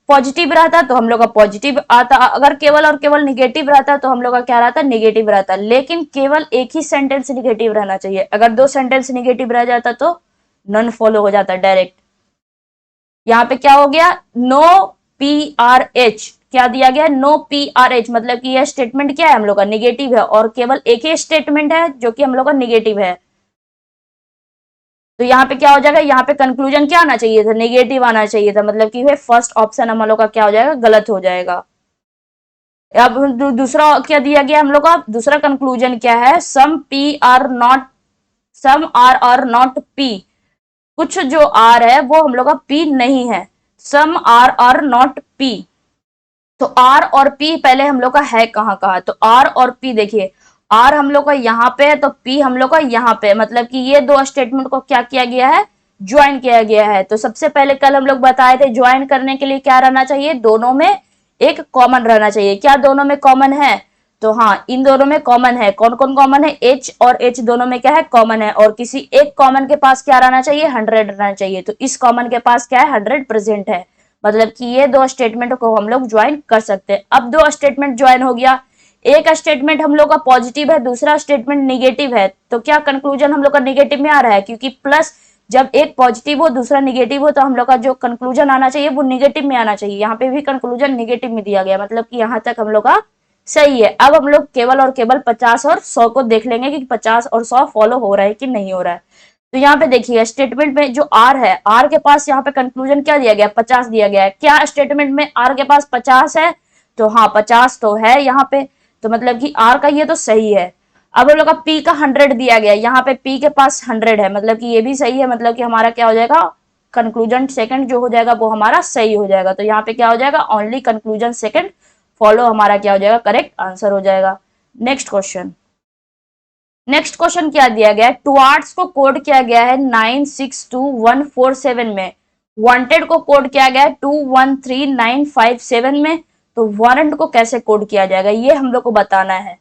पॉजिटिव रहता तो हम लोग का पॉजिटिव आता, अगर केवल और केवल निगेटिव रहता तो हम लोग का क्या रहता, निगेटिव रहता। लेकिन केवल एक ही सेंटेंस निगेटिव रहना चाहिए, अगर दो सेंटेंस निगेटिव रह जाता तो नॉन फॉलो हो जाता डायरेक्ट। यहाँ पे क्या हो गया, नो PRH, क्या दिया गया, नो PRH, मतलब कि यह स्टेटमेंट क्या है, हम लोग का निगेटिव है और केवल एक ही स्टेटमेंट है जो कि हम लोग का निगेटिव है। तो यहाँ पे क्या हो जाएगा, यहाँ पे कंक्लूजन क्या आना चाहिए था, नेगेटिव आना चाहिए था, मतलब कि फर्स्ट ऑप्शन हम लोग का क्या हो जाएगा, गलत हो जाएगा। अब दूसरा क्या दिया गया हम लोग का, दूसरा कंक्लूजन क्या है, सम आर नॉट पी, कुछ जो आर है वो हम लोग का पी नहीं है, सम आर नॉट पी। तो आर और पी पहले हम लोग का है कहाँ कहाँ, तो आर और पी देखिए, आर हम लोग का यहाँ पे है तो पी हम लोग का यहाँ पे, मतलब कि ये दो स्टेटमेंट को क्या किया गया है, ज्वाइन किया गया है। तो सबसे पहले कल हम लोग बताए थे ज्वाइन करने के लिए क्या रहना चाहिए, दोनों में एक कॉमन रहना चाहिए। क्या दोनों में कॉमन है, तो हाँ इन दोनों में कॉमन है। कौन कौन कॉमन है, एच और एच दोनों में क्या है, कॉमन है। और किसी एक कॉमन के पास क्या रहना चाहिए, 100 रहना चाहिए। तो इस कॉमन के पास क्या है, 100 प्रेजेंट है, मतलब कि ये दो स्टेटमेंट को हम लोग ज्वाइन कर सकते हैं। अब दो स्टेटमेंट ज्वाइन हो गया, एक स्टेटमेंट हम लोग का पॉजिटिव है, दूसरा स्टेटमेंट निगेटिव है, तो क्या कंक्लूजन हम लोग का निगेटिव में आ रहा है, क्योंकि प्लस जब एक पॉजिटिव हो दूसरा निगेटिव हो तो हम लोग का जो कंक्लूजन आना चाहिए वो निगेटिव में आना चाहिए। यहाँ पे भी कंक्लूजन निगेटिव में दिया गया, मतलब कि यहाँ तक हम लोग का सही है। अब हम लोग केवल और केवल 50 और 100 को देख लेंगे कि 50 और 100 फॉलो हो रहा है कि नहीं हो रहा है। तो यहाँ पे देखिए स्टेटमेंट में जो आर है, आर के पास यहाँ पे कंक्लूजन क्या दिया गया, 50 दिया गया है। क्या स्टेटमेंट में आर के पास 50 है, तो हाँ 50 तो है यहाँ पे, तो मतलब कि आर का ये तो सही है। अब हम लोग का पी का 100 दिया गया है, यहाँ पे पी के पास 100 है, मतलब कि ये भी सही है, मतलब कि हमारा क्या हो जाएगा, कंक्लूजन सेकंड जो हो जाएगा वो हमारा सही हो जाएगा। तो यहाँ पे क्या हो जाएगा, ओनली कंक्लूजन सेकंड फॉलो हमारा क्या हो जाएगा, करेक्ट आंसर हो जाएगा। नेक्स्ट क्वेश्चन, नेक्स्ट क्वेश्चन क्या दिया गया है, टुवार्ड्स को कोड किया गया है 962147 में, वांटेड को कोड किया गया है 213957 में। तो वारंट को कैसे कोड किया जाएगा ये हम लोग को बताना है।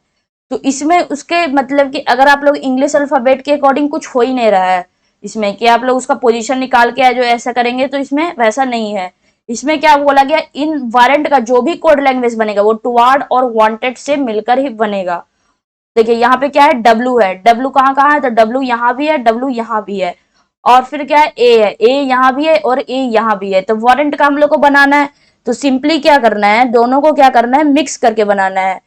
तो इसमें उसके मतलब कि अगर आप लोग इंग्लिश अल्फाबेट के अकॉर्डिंग कुछ हो ही नहीं रहा है इसमें कि आप लोग उसका पोजीशन निकाल के जो ऐसा करेंगे, तो इसमें वैसा नहीं है। इसमें क्या बोला गया, इन वारंट का जो भी कोड लैंग्वेज बनेगा वो टुवार्ड और वांटेड से मिलकर ही बनेगा। देखिए यहाँ पे क्या है, डब्ल्यू है, डब्ल्यू कहाँ कहाँ है, तो डब्ल्यू यहाँ भी है, डब्ल्यू यहाँ भी है, और फिर क्या है, ए है, ए यहाँ भी है और ए यहाँ भी है। तो वारंट का हम लोग को बनाना है, तो सिंपली क्या करना है, दोनों को क्या करना है, मिक्स करके बनाना है।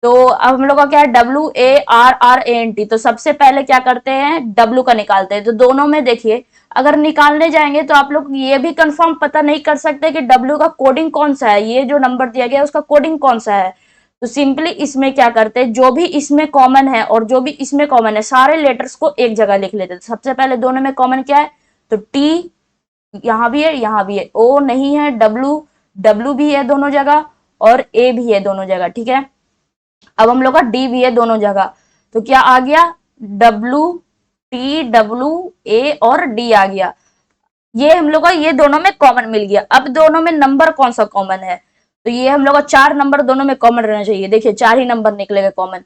तो अब हम लोग का क्या है, WARRANT, तो सबसे पहले क्या करते हैं, डब्ल्यू का निकालते हैं। तो दोनों में देखिए अगर निकालने जाएंगे तो आप लोग ये भी कंफर्म पता नहीं कर सकते कि डब्ल्यू का कोडिंग कौन सा है, ये जो नंबर दिया गया है उसका कोडिंग कौन सा है। तो सिंपली इसमें क्या करते हैं, जो भी इसमें कॉमन है और जो भी इसमें कॉमन है सारे लेटर्स को एक जगह लिख लेते हैं। सबसे पहले दोनों में कॉमन क्या है, तो टी यहाँ भी है, यहाँ भी है, ओ नहीं है, डब्ल्यू डब्ल्यू भी है दोनों जगह और ए भी है दोनों जगह, ठीक है। अब हम लोग का डी भी है दोनों जगह, तो क्या आ गया, WTWA और डी आ गया। ये हम लोग का ये दोनों में कॉमन मिल गया। अब दोनों में नंबर कौन सा कॉमन है, तो ये हम लोग का 4 नंबर दोनों में कॉमन रहना चाहिए। देखिए 4 ही नंबर निकलेगा कॉमन,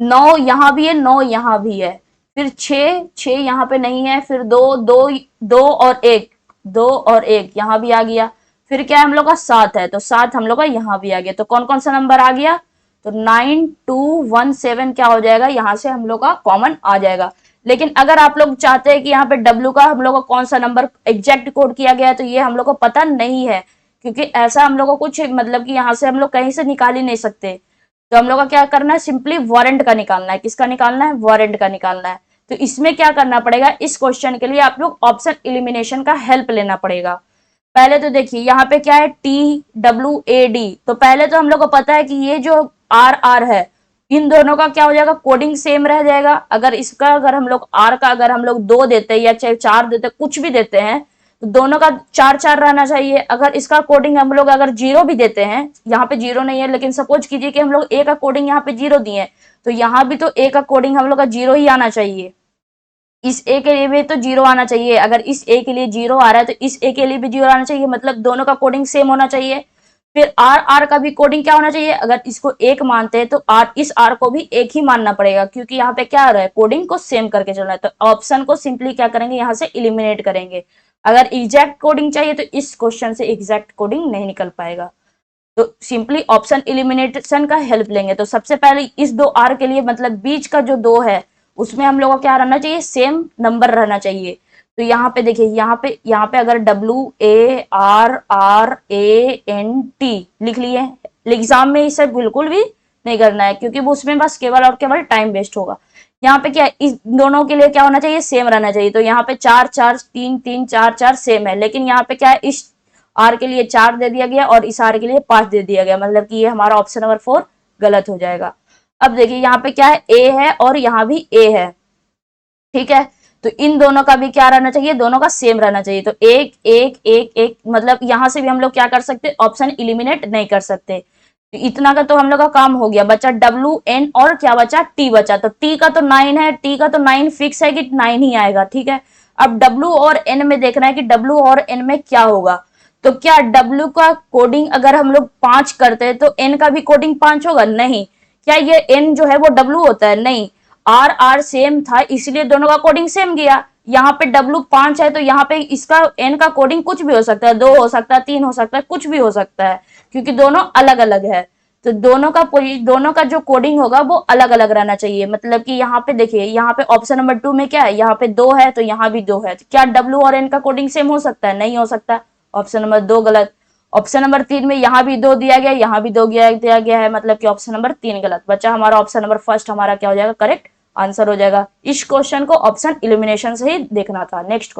9 यहाँ भी है, 9 यहाँ भी है, फिर 6 यहाँ पे नहीं है, फिर 2 और 1, 2 और 1 यहाँ भी आ गया, फिर क्या है हम लोग का 7 है, तो 7 हम लोग का यहाँ भी आ गया। तो कौन कौन सा नंबर आ गया, तो 9217 क्या हो जाएगा, यहाँ से हम लोग का कॉमन आ जाएगा। लेकिन अगर आप लोग चाहते हैं कि यहाँ पे डब्ल्यू का हम लोग का कौन सा नंबर एग्जैक्ट कोड किया गया है, तो ये हम लोग को पता नहीं है, क्योंकि ऐसा हम लोग को कुछ मतलब कि यहाँ से हम लोग कहीं से निकाल ही नहीं सकते। तो हम लोग का क्या करना है, सिंपली वारंट का निकालना है। किसका निकालना है, वारंट का निकालना है। तो इसमें क्या करना पड़ेगा, इस क्वेश्चन के लिए आप लोग ऑप्शन एलिमिनेशन का हेल्प लेना पड़ेगा। पहले तो देखिए यहाँ पे क्या है, TWAD, तो पहले तो हम लोग को पता है कि ये जो RR है इन दोनों का क्या हो जाएगा, कोडिंग सेम रह जाएगा। अगर हम लोग आर का अगर हम लोग 2 देते हैं या चाहे 4 देते हैं, कुछ भी देते हैं, तो दोनों का 4 4 रहना चाहिए। अगर इसका कोडिंग हम लोग अगर 0 भी देते हैं, यहाँ पे 0 नहीं है, लेकिन सपोज कीजिए कि हम लोग ए का कोडिंग यहाँ पे 0 दिए, तो यहाँ भी तो ए का कोडिंग हम लोग का 0 ही आना चाहिए। इस ए के लिए भी तो 0 आना चाहिए। अगर इस ए के लिए 0 आ रहा है तो इस ए के लिए भी 0 आना चाहिए, मतलब दोनों का कोडिंग सेम होना चाहिए। फिर आर आर का भी कोडिंग क्या होना चाहिए, अगर इसको 1 मानते हैं तो आर इस आर को भी 1 ही मानना पड़ेगा, क्योंकि यहाँ पे क्या आ रहा है, कोडिंग को सेम करके चलना है। तो ऑप्शन को सिंपली क्या करेंगे, यहाँ से इलिमिनेट करेंगे। अगर एग्जैक्ट कोडिंग चाहिए तो इस क्वेश्चन से एग्जैक्ट कोडिंग नहीं निकल पाएगा, तो सिंपली ऑप्शन इलिमिनेशन का हेल्प लेंगे। तो सबसे पहले इस 2 आर के लिए, मतलब बीच का जो 2 है उसमें हम लोग को क्या रहना चाहिए, सेम नंबर रहना चाहिए। तो यहाँ पे देखिए, यहाँ पे अगर WARRANT लिख लिए, एग्जाम में इसे बिल्कुल भी नहीं करना है, क्योंकि वो उसमें बस केवल और केवल टाइम वेस्ट होगा। यहाँ पे क्या, इस दोनों के लिए क्या होना चाहिए, सेम रहना चाहिए। तो यहाँ पे 4 4 3 3 4 4 सेम है, लेकिन यहाँ पे क्या है, इस आर के लिए 4 दे दिया गया और इस आर के लिए 5 दे दिया गया, मतलब कि ये हमारा ऑप्शन नंबर 4 गलत हो जाएगा। अब देखिए यहाँ पे क्या है, ए है और यहाँ भी ए है, ठीक है। तो इन दोनों का भी क्या रहना चाहिए, दोनों का सेम रहना चाहिए। तो 1 1 1 1, मतलब यहां से भी हम लोग क्या कर सकते, ऑप्शन इलिमिनेट नहीं कर सकते। तो इतना का तो हम लोग का काम हो गया, बचा WN और क्या बचा, T बचा। तो T का तो 9 है, T का तो 9 फिक्स है कि 9 ही आएगा, ठीक है। अब W और N में देखना है कि W और N में क्या होगा। तो क्या W का कोडिंग अगर हम लोग 5 करते हैं तो N का भी कोडिंग 5 होगा, नहीं। क्या ये N जो है वो W होता है, नहीं। आर आर सेम था इसलिए दोनों का कोडिंग सेम गया। यहाँ पे W 5 है तो यहाँ पे इसका N का कोडिंग कुछ भी हो सकता है, 2 हो सकता है, 3 हो सकता है, कुछ भी हो सकता है, क्योंकि दोनों अलग अलग है। तो दोनों का जो कोडिंग होगा वो अलग अलग रहना चाहिए। मतलब कि यहाँ पे देखिए, यहाँ पे ऑप्शन नंबर 2 में क्या है, यहाँ पे 2 है तो यहाँ भी 2 है। तो क्या W और N का कोडिंग सेम हो सकता है, नहीं हो सकता। ऑप्शन नंबर 2 गलत। ऑप्शन नंबर 3 में यहाँ भी 2 दिया गया, यहाँ भी 2 दिया गया है, मतलब कि ऑप्शन नंबर 3 गलत बचा। हमारा ऑप्शन नंबर फर्स्ट हमारा क्या हो जाएगा, करेक्ट आंसर हो जाएगा। इस क्वेश्चन को ऑप्शन इलिमिनेशन से ही देखना था। नेक्स्ट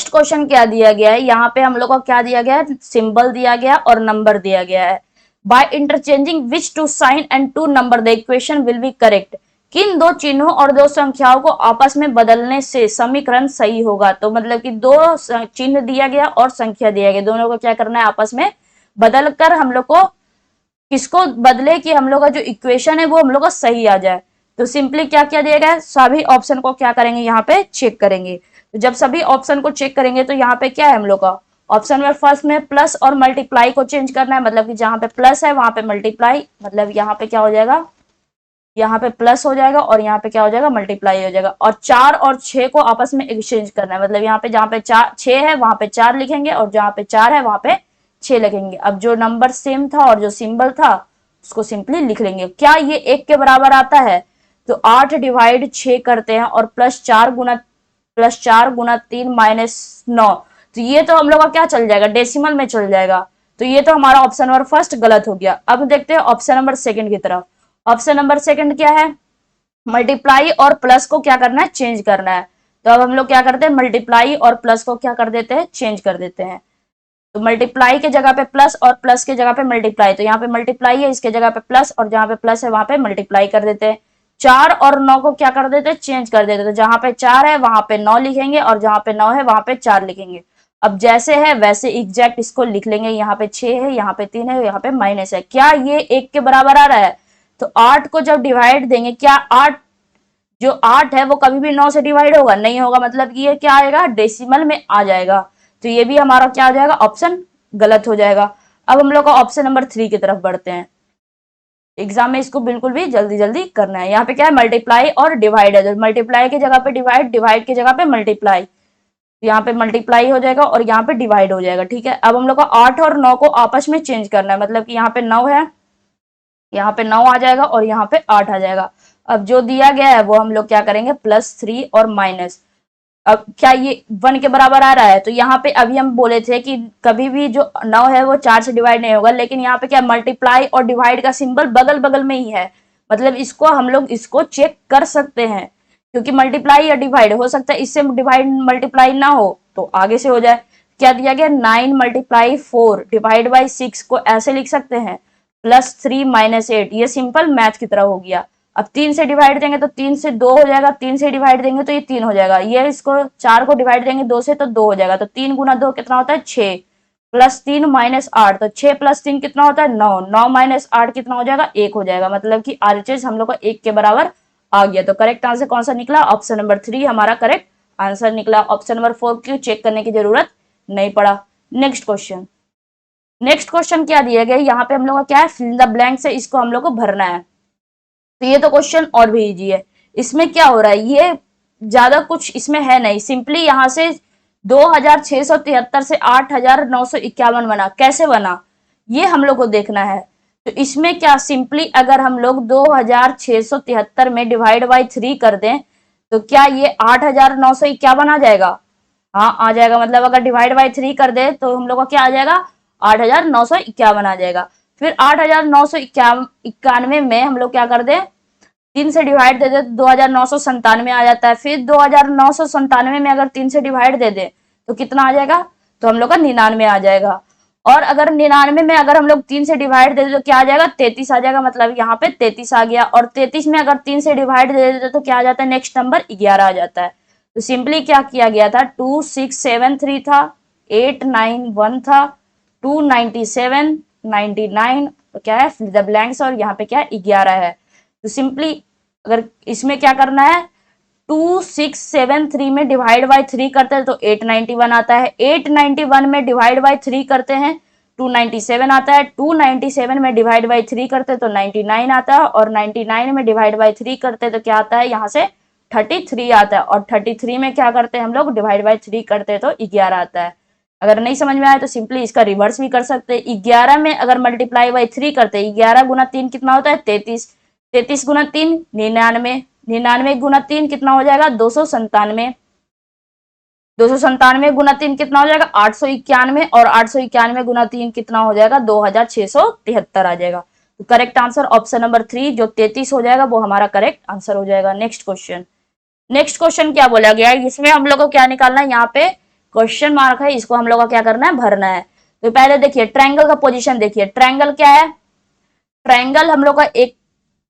क्वेश्चन क्या दिया गया है, यहाँ पे हम लोग को क्या दिया गया है, सिंबल दिया गया और नंबर दिया गया है। By interchanging which two sign and two number the equation will be correct. किन 2 चिन्हों और 2 संख्याओं को आपस में बदलने से समीकरण सही होगा। तो मतलब कि 2 चिन्ह दिया गया और संख्या दिया गया, दोनों को क्या करना है, आपस में बदल कर हम लोग को किसको बदले कि हम लोग का जो इक्वेशन है वो हम लोग का सही आ जाए। तो सिंपली क्या क्या दिया गया है, सभी ऑप्शन को क्या करेंगे, यहाँ पे चेक करेंगे। तो जब सभी ऑप्शन को चेक करेंगे तो यहाँ पे क्या है हम लोग का, ऑप्शन नंबर फर्स्ट में प्लस और मल्टीप्लाई को चेंज करना है, मतलब कि जहां पे प्लस है वहां पे मल्टीप्लाई, मतलब यहाँ पे क्या हो जाएगा, यहाँ पे प्लस हो जाएगा और यहाँ पे क्या हो जाएगा, मल्टीप्लाई हो जाएगा। और 4 और 6 को आपस में एक्सचेंज करना है, मतलब यहाँ पे जहां पे 6 है वहां पे 4 लिखेंगे और जहां पे 4 है वहां पे 6 लिखेंगे। अब जो नंबर सेम था और जो सिंबल था उसको सिंपली लिख लेंगे। क्या ये 1 के बराबर आता है, तो 8 डिवाइड 6 करते हैं और प्लस 4 गुना 3 माइनस 9, तो ये तो हम लोग का क्या चल जाएगा, डेसिमल में चल जाएगा। तो ये तो हमारा ऑप्शन नंबर फर्स्ट गलत हो गया। अब देखते हैं ऑप्शन नंबर सेकंड की तरफ। ऑप्शन नंबर सेकंड क्या है, मल्टीप्लाई और प्लस को क्या करना है, चेंज करना है। तो अब हम लोग क्या करते हैं, मल्टीप्लाई और प्लस को क्या कर देते हैं, चेंज कर देते हैं। तो मल्टीप्लाई के जगह पे प्लस और प्लस के जगह पे मल्टीप्लाई, तो यहाँ पे मल्टीप्लाई है इसके जगह पे प्लस और जहां पे प्लस है वहां पे मल्टीप्लाई कर देते हैं। 4 और 9 को क्या कर देते हैं, चेंज कर देते हैं। तो जहां पे 4 है वहां पे 9 लिखेंगे और जहां पे 9 है वहां पे 4 लिखेंगे। अब जैसे है वैसे एग्जैक्ट इसको लिख लेंगे। यहाँ पे 6 है, यहाँ पे 3 है, यहाँ पे माइनस है। क्या ये 1 के बराबर आ रहा है, तो 8 को जब डिवाइड देंगे, क्या 8 जो 8 है वो कभी भी 9 से डिवाइड होगा, नहीं होगा, मतलब कि ये क्या आएगा, डेसिमल में आ जाएगा। तो ये भी हमारा क्या हो जाएगा, ऑप्शन गलत हो जाएगा। अब हम लोग का ऑप्शन नंबर 3 की तरफ बढ़ते हैं। एग्जाम में इसको बिल्कुल भी जल्दी जल्दी करना है। यहाँ पे क्या है, मल्टीप्लाई और डिवाइड है, तो मल्टीप्लाई की जगह पे डिवाइड, डिवाइड की जगह पे मल्टीप्लाई, यहाँ पे मल्टीप्लाई हो जाएगा और यहाँ पे डिवाइड हो जाएगा, ठीक है। अब हम लोग को 8 और 9 को आपस में चेंज करना है, मतलब कि यहाँ पे 9 है, यहाँ पे 9 आ जाएगा और यहाँ पे 8 आ जाएगा। अब जो दिया गया है वो हम लोग क्या करेंगे, +3 और माइनस। अब क्या ये 1 के बराबर आ रहा है, तो यहाँ पे अभी हम बोले थे कि कभी भी जो 9 है वो 4 से डिवाइड नहीं होगा, लेकिन यहाँ पे क्या, मल्टीप्लाई और डिवाइड का सिंबल बगल बगल में ही है, मतलब इसको हम लोग इसको चेक कर सकते हैं, क्योंकि मल्टीप्लाई या डिवाइड हो सकता है इससे डिवाइड मल्टीप्लाई ना हो तो आगे से हो जाए। क्या दिया गया, 9 × 4 डिवाइड बाई 6 को ऐसे लिख सकते हैं, +3 - 8, ये सिंपल मैथ की तरह हो गया। अब 3 से डिवाइड देंगे तो 3 से 2 हो जाएगा, 3 से डिवाइड देंगे तो ये 3 हो जाएगा, ये इसको 4 को डिवाइड देंगे 2 से तो 2 हो जाएगा, तो 3 गुना 2 कितना होता है 6, +3 - 8, तो 6 + 3 कितना होता है 9, 9 - 8 कितना हो जाएगा 1 हो जाएगा, मतलब कि RHS हम लोग का 1 के बराबर आ गया। तो करेक्ट आंसर कौन सा निकला, ऑप्शन नंबर 3 हमारा करेक्ट आंसर निकला। ऑप्शन नंबर 4 क्यों चेक करने की जरूरत नहीं पड़ा। नेक्स्ट क्वेश्चन, नेक्स्ट क्वेश्चन क्या दिया गया, यहाँ पे हम लोग का क्या है, फिल द ब्लैंक्स है, इसको हम लोग को भरना है। तो ये तो क्वेश्चन और भी इजी है। इसमें क्या हो रहा है, ये ज्यादा कुछ इसमें है नहीं, सिंपली यहाँ से 2673 से 8951 बना, कैसे बना ये हम लोग को देखना है। तो इसमें क्या सिंपली अगर हम लोग 2673 में डिवाइड बाई 3 कर दें तो क्या ये 8951 आ जाएगा, हाँ आ जाएगा। मतलब अगर डिवाइड बाई 3 कर दे तो हम लोग का क्या आ जाएगा 8951 आ जाएगा। फिर 8991 में हम लोग क्या कर दे, 3 से डिवाइड दे दे तो 2997 आ जाता है। फिर 2997 में अगर 3 से डिवाइड दे दे तो कितना आ जाएगा, तो हम लोग का 99 आ जाएगा। और अगर 99 में अगर हम लोग 3 से डिवाइड दे दे तो क्या आ जाएगा 33 आ जाएगा, मतलब यहाँ पे 33 आ गया। और 33 में अगर 3 से डिवाइड दे देते तो क्या आ जाता है, नेक्स्ट नंबर 11 आ जाता है। तो सिंपली क्या किया गया था, 2673 था, 891 था, 297, 99, तो क्या है फिल द ब्लैंक्स, और यहाँ पे क्या 11 है। तो सिंपली अगर इसमें क्या करना है, 2673 में डिवाइड बाई 3 करते हैं तो 891 आता है, 891 में डिवाइड बाई 3 करते हैं 297 आता है, 297 में डिवाइड बाई 3 करते हैं तो 99 आता है, और 99 में डिवाइड बाई 3 करते हैं तो क्या आता है यहाँ से 33 आता है, और 33 में क्या करते हैं हम लोग डिवाइड बाई 3 करते हैं तो 11 आता है। अगर नहीं समझ में आया तो सिंपली इसका रिवर्स भी कर सकते हैं। 11 में अगर मल्टीप्लाई बाई 3 करते हैं, 11 गुना 3 कितना होता है 33, 33 गुना 3 99, 99 गुना 3 कितना हो जाएगा 297, 297 गुना 3 कितना हो जाएगा 891, और 891 गुना 3 कितना हो जाएगा 2673 आ जाएगा। तो करेक्ट आंसर ऑप्शन नंबर 3 जो 33 हो जाएगा वो हमारा करेक्ट आंसर हो जाएगा। नेक्स्ट क्वेश्चन, नेक्स्ट क्वेश्चन क्या बोला गया है, इसमें हम लोग को क्या निकालना है, यहाँ पे क्वेश्चन मार्क है, इसको हम लोग का क्या करना है भरना है। तो पहले देखिए ट्रायंगल का पोजीशन देखिए, ट्रायंगल क्या है, ट्रायंगल हम लोग का एक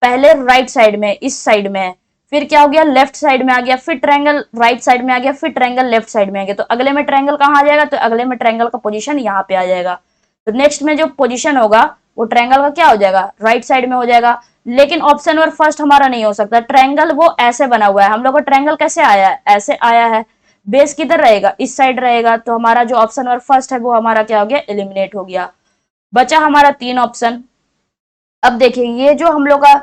पहले राइट साइड में इस साइड में है, फिर क्या हो गया लेफ्ट साइड में आ गया, फिर ट्रायंगल राइट साइड में आ गया, फिर ट्रायंगल लेफ्ट साइड में आ गया। तो अगले में ट्रायंगल कहाँ आ जाएगा, तो अगले में ट्रायंगल का पोजीशन यहाँ पे आ जाएगा। तो नेक्स्ट में जो पोजीशन होगा वो ट्रायंगल का क्या हो जाएगा राइट साइड में हो जाएगा। लेकिन ऑप्शन नंबर फर्स्ट हमारा नहीं हो सकता, ट्रायंगल वो ऐसे बना हुआ है, हम लोग का ट्रायंगल कैसे आया है ऐसे आया है, बेस किधर रहेगा इस साइड रहेगा। तो हमारा जो ऑप्शन नंबर फर्स्ट है वो हमारा क्या हो गया एलिमिनेट हो गया। बचा हमारा 3 ऑप्शन। अब देखिए ये जो हम लोग का,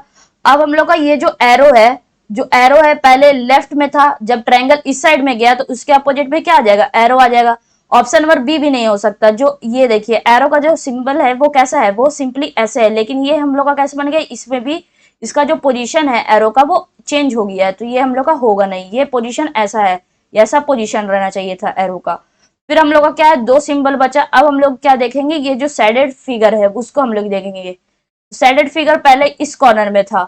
अब हम लोग का ये जो एरो है, जो एरो है पहले लेफ्ट में था, जब ट्रायंगल इस साइड में गया तो उसके अपोजिट में क्या आ जाएगा एरो आ जाएगा। ऑप्शन नंबर बी भी नहीं हो सकता। जो ये देखिए एरो का जो सिंबल है वो कैसा है, वो सिंपली ऐसे है, लेकिन ये हम लोग का कैसे बन गया, इसमें भी इसका जो पोजीशन है एरो का वो चेंज हो गया है, तो ये हम लोग का होगा नहीं, ये पोजीशन ऐसा है, ऐसा पोजीशन रहना चाहिए था एरो का। फिर हम लोग का क्या है 2 सिंबल बचा। अब हम लोग क्या देखेंगे, ये जो सैडेड फिगर है उसको हम लोग देखेंगे। सैडेड फिगर पहले इस कॉर्नर में था,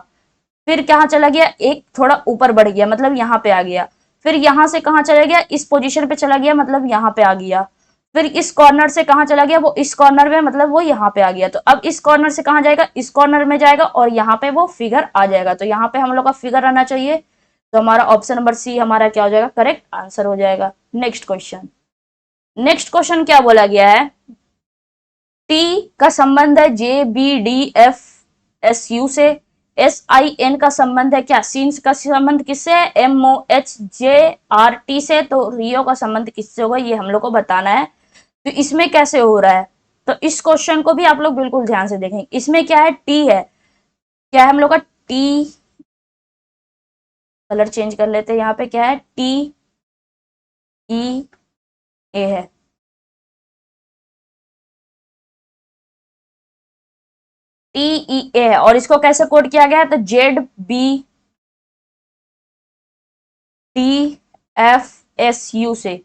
फिर कहाँ चला गया एक थोड़ा ऊपर बढ़ गया, मतलब यहाँ पे आ गया, फिर यहाँ से कहाँ चला गया इस पोजीशन पे चला गया, मतलब यहाँ पे आ गया, फिर इस कॉर्नर से कहाँ चला गया वो इस कॉर्नर में, मतलब वो यहाँ पे आ गया। तो अब इस कॉर्नर से कहाँ जाएगा इस कॉर्नर में जाएगा, और यहाँ पे वो फिगर आ जाएगा। तो यहाँ पे हम लोग का फिगर आना चाहिए, तो हमारा ऑप्शन नंबर सी हमारा क्या हो जाएगा करेक्ट आंसर हो जाएगा। नेक्स्ट क्वेश्चन, नेक्स्ट क्वेश्चन क्या बोला गया है, टी का संबंध है JBDFSU से, SIN का संबंध है क्या, सीन्स का संबंध किससे है MOHJRT से, तो रियो का संबंध किससे होगा ये हम लोग को बताना है। तो इसमें कैसे हो रहा है, तो इस क्वेश्चन को भी आप लोग बिल्कुल ध्यान से देखें। इसमें क्या है टी है, क्या है हम लोग का टी, कलर चेंज कर लेते हैं, यहाँ पे क्या है TEA है, TEA है, और इसको कैसे कोड किया गया है तो ZBDFSU से।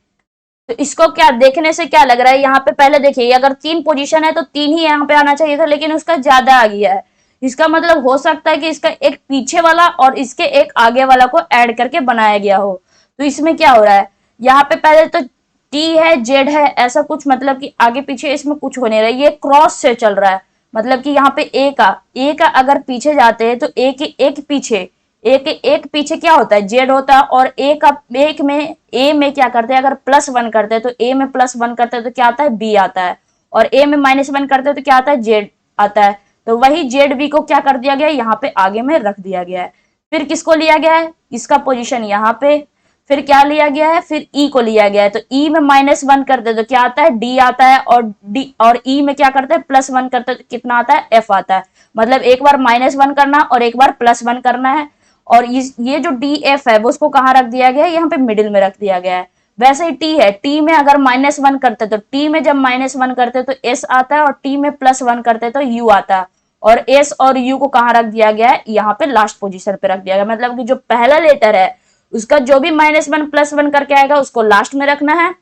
तो इसको क्या देखने से क्या लग रहा है, यहाँ पे पहले देखिए अगर 3 पोजीशन है तो 3 ही यहाँ पे आना चाहिए था, लेकिन उसका ज्यादा आ गया है। इसका मतलब हो सकता है कि इसका एक पीछे वाला और इसके एक आगे वाला को ऐड करके बनाया गया हो। तो इसमें क्या हो रहा है, यहाँ पे पहले तो T है Z है, ऐसा कुछ मतलब कि आगे पीछे इसमें कुछ हो नहीं रहा है, ये क्रॉस से चल रहा है। मतलब कि यहाँ पे ए का अगर पीछे जाते हैं तो एक पीछे क्या होता है, जेड होता है। और ए में क्या करते हैं, अगर +1 करते हैं तो ए में +1 करते हैं तो क्या आता है, बी आता है। और ए में -1 करते हैं तो क्या आता है, जेड आता है। तो वही जेड बी को क्या कर दिया गया है, यहाँ पे आगे में रख दिया गया है। फिर किसको लिया गया है, इसका पोजीशन यहाँ पे। फिर क्या लिया गया है, फिर ई को लिया गया है। तो ई में -1 करते हैं तो क्या आता है, डी आता है। और ई में क्या करते हैं, +1 करते हैं तो कितना आता है, एफ आता है। मतलब एक बार -1 करना और एक बार +1 करना है। और ये जो डी एफ है वो उसको कहाँ रख दिया गया है, यहाँ पे मिडिल में रख दिया गया है। वैसे ही टी है, टी में अगर -1 करते तो टी में जब -1 करते तो एस आता है, और टी में +1 करते तो यू आता है। और एस और यू को कहाँ रख दिया गया है, यहाँ पे लास्ट पोजीशन पे रख दिया गया। मतलब कि जो पहला लेटर है उसका जो भी -1 +1 करके आएगा उसको लास्ट में रखना है,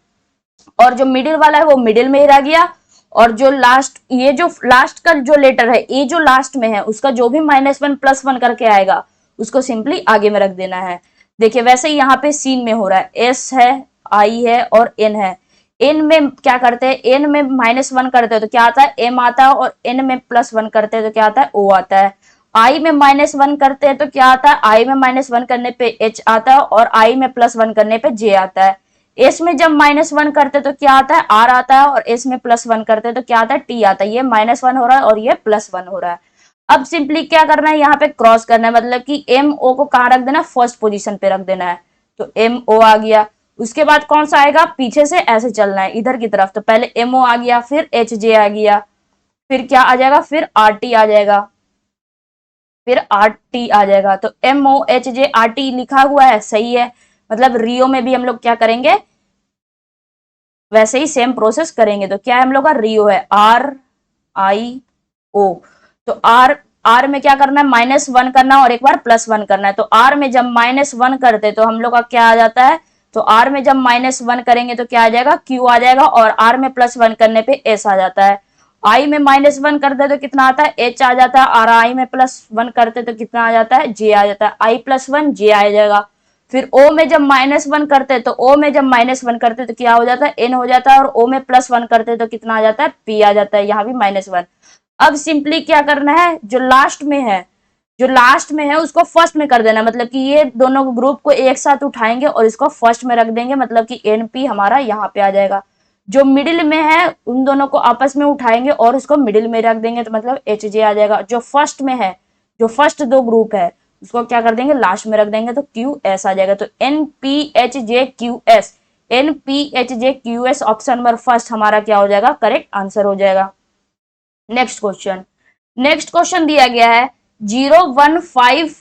और जो मिडिल वाला है वो मिडिल में ही रह गया। और जो लास्ट का जो लेटर है, ए जो लास्ट में है, उसका जो भी -1 +1 करके आएगा उसको सिंपली आगे में रख देना है। देखिए वैसे ही यहाँ पे सीन में हो रहा है, एस है, आई है और एन है। एन में क्या करते हैं, एन में -1 करते हैं तो क्या आता है, एम आता है। और एन में +1 करते हैं तो क्या आता है, ओ आता है। आई में -1 करते हैं तो क्या आता है, आई में -1 करने पे एच आता है। और आई में +1 करने पे जे आता है। एस में जब -1 करते तो क्या आता है, आर आता है। और एस में +1 करते तो क्या आता है, टी आता है। ये -1 हो रहा है और ये +1 हो रहा है। अब सिंपली क्या करना है, यहाँ पे क्रॉस करना है। मतलब कि एम ओ को कहाँ रख देना है, फर्स्ट पोजीशन पे रख देना है। तो एम ओ आ गया। उसके बाद कौन सा आएगा, पीछे से ऐसे चलना है इधर की तरफ। तो पहले एम ओ आ गया, फिर एच जे आ गया, फिर क्या आ जाएगा, फिर आर टी आ जाएगा, फिर आर टी आ जाएगा। तो M O H J R T लिखा हुआ है, सही है। मतलब रियो में भी हम लोग क्या करेंगे, वैसे ही सेम प्रोसेस करेंगे। तो क्या है हम लोग का, रियो है, आर आई ओ। तो आर में क्या करना है, -1 करना और एक बार +1 करना है। तो आर में जब -1 करते तो हम लोग का क्या आ जाता है, तो आर में जब -1 करेंगे तो क्या आ जाएगा, क्यू आ जाएगा। और आर में +1 करने पे एस आ जाता है। आई में -1 करते तो कितना आता है, एच आ जाता है। और आई में +1 करते तो कितना आ जाता है, जे आ जाता है। आई +1 जे आ जाएगा। फिर ओ में जब -1 करते तो ओ में जब -1 करते तो क्या हो जाता है, एन हो जाता है। और ओ में +1 करते तो कितना आ जाता है, पी आ जाता है। यहाँ भी -1। अब सिंपली क्या करना है, जो लास्ट में है उसको फर्स्ट में कर देना। मतलब कि ये दोनों ग्रुप को एक साथ उठाएंगे और इसको फर्स्ट में रख देंगे। मतलब कि एनपी हमारा यहाँ पे आ जाएगा। जो मिडिल में है उन दोनों को आपस में उठाएंगे और उसको मिडिल में रख देंगे। तो मतलब एच जे आ जाएगा। जो फर्स्ट में है, जो फर्स्ट दो ग्रुप है उसको क्या कर देंगे, लास्ट में रख देंगे। तो क्यू एस आ जाएगा। तो N P H J Q S, N P H J Q S option number first हमारा क्या हो जाएगा, करेक्ट आंसर हो जाएगा। नेक्स्ट क्वेश्चन दिया गया है 0 1 5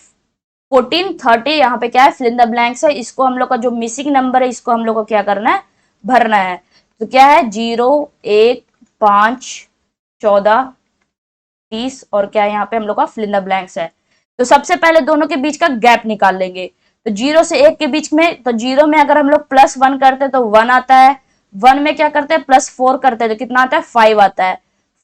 14 30। यहाँ पे क्या है, फिल इन द ब्लैंक्स है। इसको हम लोग का जो मिसिंग नंबर है इसको हम लोग को क्या करना है, भरना है। तो क्या है, 0 1 5 14 30 और क्या है यहाँ पे हम लोग का फिल इन द ब्लैंक्स है। तो सबसे पहले दोनों के बीच का गैप निकाल लेंगे। तो 0 से 1 के बीच में, तो 0 में अगर हम लोग +1 करते तो 1 आता है। 1 में क्या करते हैं, +4 करते हैं तो कितना आता है, 5 आता है।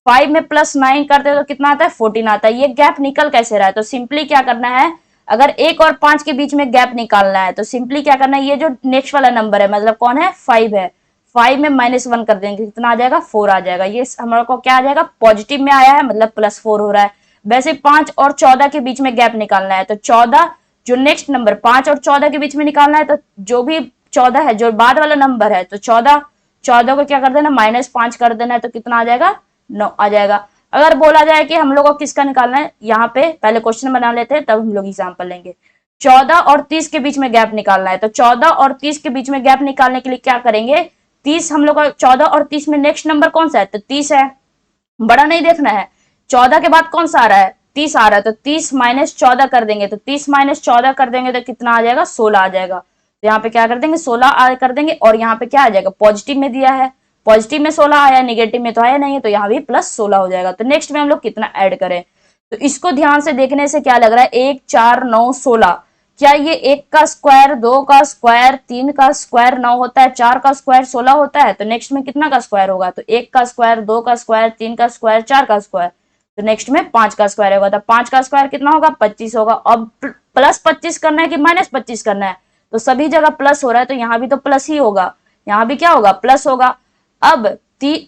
5 में +9 करते तो कितना आता है, 14 आता है। ये गैप निकल कैसे रहा है, तो सिंपली क्या करना है, अगर 1 और 5 के बीच में गैप निकालना है तो सिंपली क्या करना है, ये जो नेक्स्ट वाला नंबर है मतलब कौन है, 5 है। 5 में -1 कर देंगे, कितना आ जाएगा, 4 आ जाएगा। ये हमारे को क्या आ जाएगा, पॉजिटिव में आया है, मतलब +4 हो रहा है। वैसे 5 और 14 के बीच में गैप निकालना है। तो 14 जो नेक्स्ट नंबर 5 और 14 के बीच में निकालना है, तो जो भी 14 है जो बाद वाला नंबर है, तो 14 को क्या कर देना, -5 कर देना है। तो कितना आ जाएगा, 9 आ जाएगा। अगर बोला जाए कि हम लोग को किसका निकालना है, यहाँ पे पहले क्वेश्चन बना लेते हैं तब हम लोग एग्जाम्पल लेंगे। 14 और 30 के बीच में गैप निकालना है। तो 14 और 30 के बीच में गैप निकालने के लिए क्या करेंगे, 30 हम लोग का 14 और 30 में नेक्स्ट नंबर कौन सा है, तो 30 है। बड़ा नहीं देखना है, 14 के बाद कौन सा आ रहा है, 30 आ रहा है। तो 30 -14 कर देंगे। तो 30 -14 कर देंगे तो कितना आ जाएगा, 16 आ जाएगा। तो यहाँ पे क्या कर देंगे, 16 कर देंगे। और यहाँ पे क्या आ जाएगा, पॉजिटिव में दिया है, पॉजिटिव में 16 आया, नेगेटिव में तो आया नहीं है, तो यहाँ भी +16 हो जाएगा। तो नेक्स्ट में हम लोग कितना ऐड करें, तो इसको ध्यान से देखने से क्या लग रहा है, 1 4 9 16। क्या ये 1 का स्क्वायर, 2 का स्क्वायर, 3 का स्क्वायर 9 होता है, 4 का स्क्वायर 16 होता है। तो नेक्स्ट में कितना का स्क्वायर होगा, तो 1 का स्क्वायर, 2 का स्क्वायर, 3 का स्क्वायर, 4 का स्क्वायर। तो नेक्स्ट में 5 का स्क्वायर होगा। तो 5 का स्क्वायर कितना होगा, 25 होगा। अब +25 करना है कि -25 करना है, तो सभी जगह प्लस हो रहा है तो यहाँ भी तो प्लस ही होगा, यहाँ भी क्या होगा, प्लस होगा। अब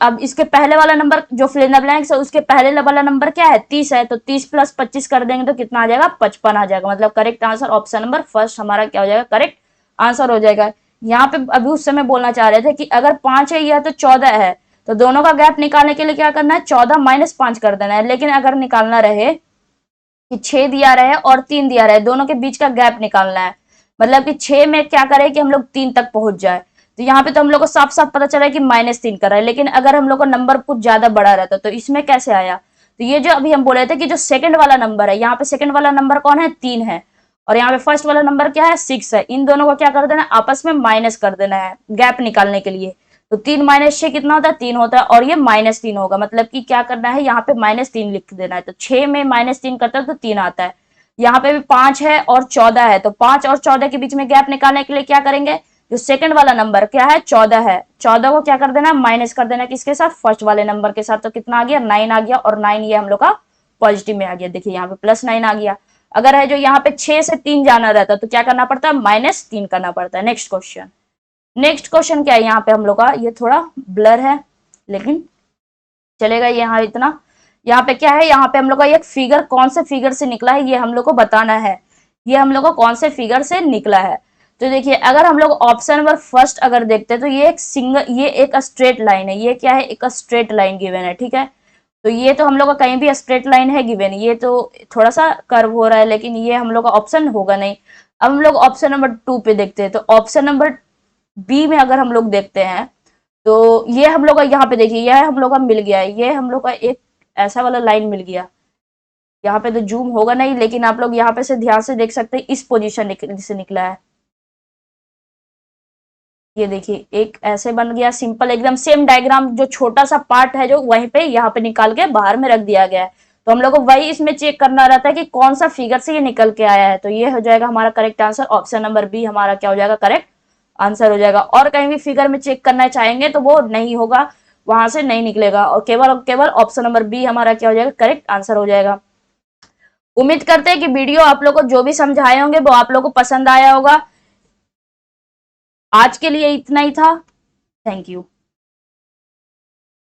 अब इसके पहले वाला नंबर जो फिल इन द ब्लैंक्स है उसके पहले वाला नंबर क्या है 30 है, तो 30 प्लस 25 कर देंगे तो कितना आ जाएगा 55 आ जाएगा। मतलब correct answer option number first हमारा क्या हो जाएगा करेक्ट आंसर हो जाएगा। यहाँ पे अभी उस समय बोलना चाह रहे थे कि अगर 5 है यह तो 14 है, तो दोनों का गैप निकालने के लिए क्या करना है 14 माइनस 5 कर देना है। लेकिन अगर निकालना रहे कि 6 दिया रहे और 3 दिया रहे, दोनों के बीच का गैप निकालना है, मतलब कि 6 में क्या करें कि हम लोग 3 तक पहुंच जाए, तो यहाँ पे तो हम लोग को साफ साफ पता चला है कि -3 कर रहा है। लेकिन अगर हम लोग को नंबर कुछ ज्यादा बड़ा रहता तो इसमें कैसे आया, तो ये जो अभी हम बोले थे कि जो सेकंड वाला नंबर है, यहाँ पे सेकंड वाला नंबर कौन है 3 है, और यहाँ पे फर्स्ट वाला नंबर क्या है 6 है। इन दोनों को क्या कर देना है आपस में माइनस कर देना है गैप निकालने के लिए। तो 3 माइनस 6 कितना होता है 3 होता है, और ये -3 होगा। मतलब कि क्या करना है यहाँ पे -3 लिख देना है। तो 6 में -3 करता है तो 3 आता है। यहाँ पे भी 5 है और 14 है, तो 5 और 14 के बीच में गैप निकालने के लिए क्या करेंगे, जो सेकंड वाला नंबर क्या है 14 है, 14 को क्या कर देना माइनस कर देना किसके साथ फर्स्ट वाले नंबर के साथ। तो कितना आ गया 9 आ गया, और 9 ये हम लोग का पॉजिटिव में आ गया। देखिए यहाँ पे +9 आ गया। अगर है जो यहाँ पे 6 से 3 जाना रहता तो क्या करना पड़ता है -3 करना पड़ता है। नेक्स्ट क्वेश्चन, नेक्स्ट क्वेश्चन क्या है यहाँ पे हम लोग का, ये थोड़ा ब्लर है लेकिन चलेगा यहाँ इतना। यहाँ पे क्या है, यहाँ पे हम लोग का एक फिगर कौन से फिगर से निकला है ये हम लोग को बताना है। ये हम लोग को कौन से फिगर से निकला है, तो देखिए अगर हम लोग ऑप्शन नंबर फर्स्ट अगर देखते हैं तो ये एक सिंगल, ये एक स्ट्रेट लाइन है। ये क्या है एक स्ट्रेट लाइन गिवन है, ठीक है। तो ये तो हम लोग का कहीं भी स्ट्रेट लाइन है गिवन, ये तो थोड़ा सा कर्व हो रहा है लेकिन ये हम लोग का ऑप्शन होगा नहीं। अब हम लोग ऑप्शन नंबर 2 पे देखते हैं, तो ऑप्शन नंबर बी में अगर हम लोग देखते हैं तो ये हम लोग का यहाँ पे देखिए यह हम लोग का मिल गया है, ये हम लोग का एक ऐसा वाला लाइन मिल गया। यहाँ पे तो जूम होगा नहीं लेकिन आप लोग यहाँ पे से ध्यान से देख सकते हैं, इस पोजीशन से निकला है। ये देखिए एक ऐसे बन गया सिंपल एकदम सेम डायग्राम, जो छोटा सा पार्ट है जो वहीं पे यहाँ पे निकाल के बाहर में रख दिया गया है। तो हम लोग को वही इसमें चेक करना रहता है कि कौन सा फिगर से ये निकल के आया है। तो ये हो जाएगा हमारा correct answer, option number B हमारा क्या हो जाएगा करेक्ट आंसर हो जाएगा। और कहीं भी फिगर में चेक करना चाहेंगे तो वो नहीं होगा, वहां से नहीं निकलेगा, और केवल केवल ऑप्शन नंबर बी हमारा क्या हो जाएगा करेक्ट आंसर हो जाएगा। उम्मीद करते हैं कि वीडियो आप लोग को जो भी समझाए होंगे वो आप लोग को पसंद आया होगा। आज के लिए इतना ही था, थैंक यू।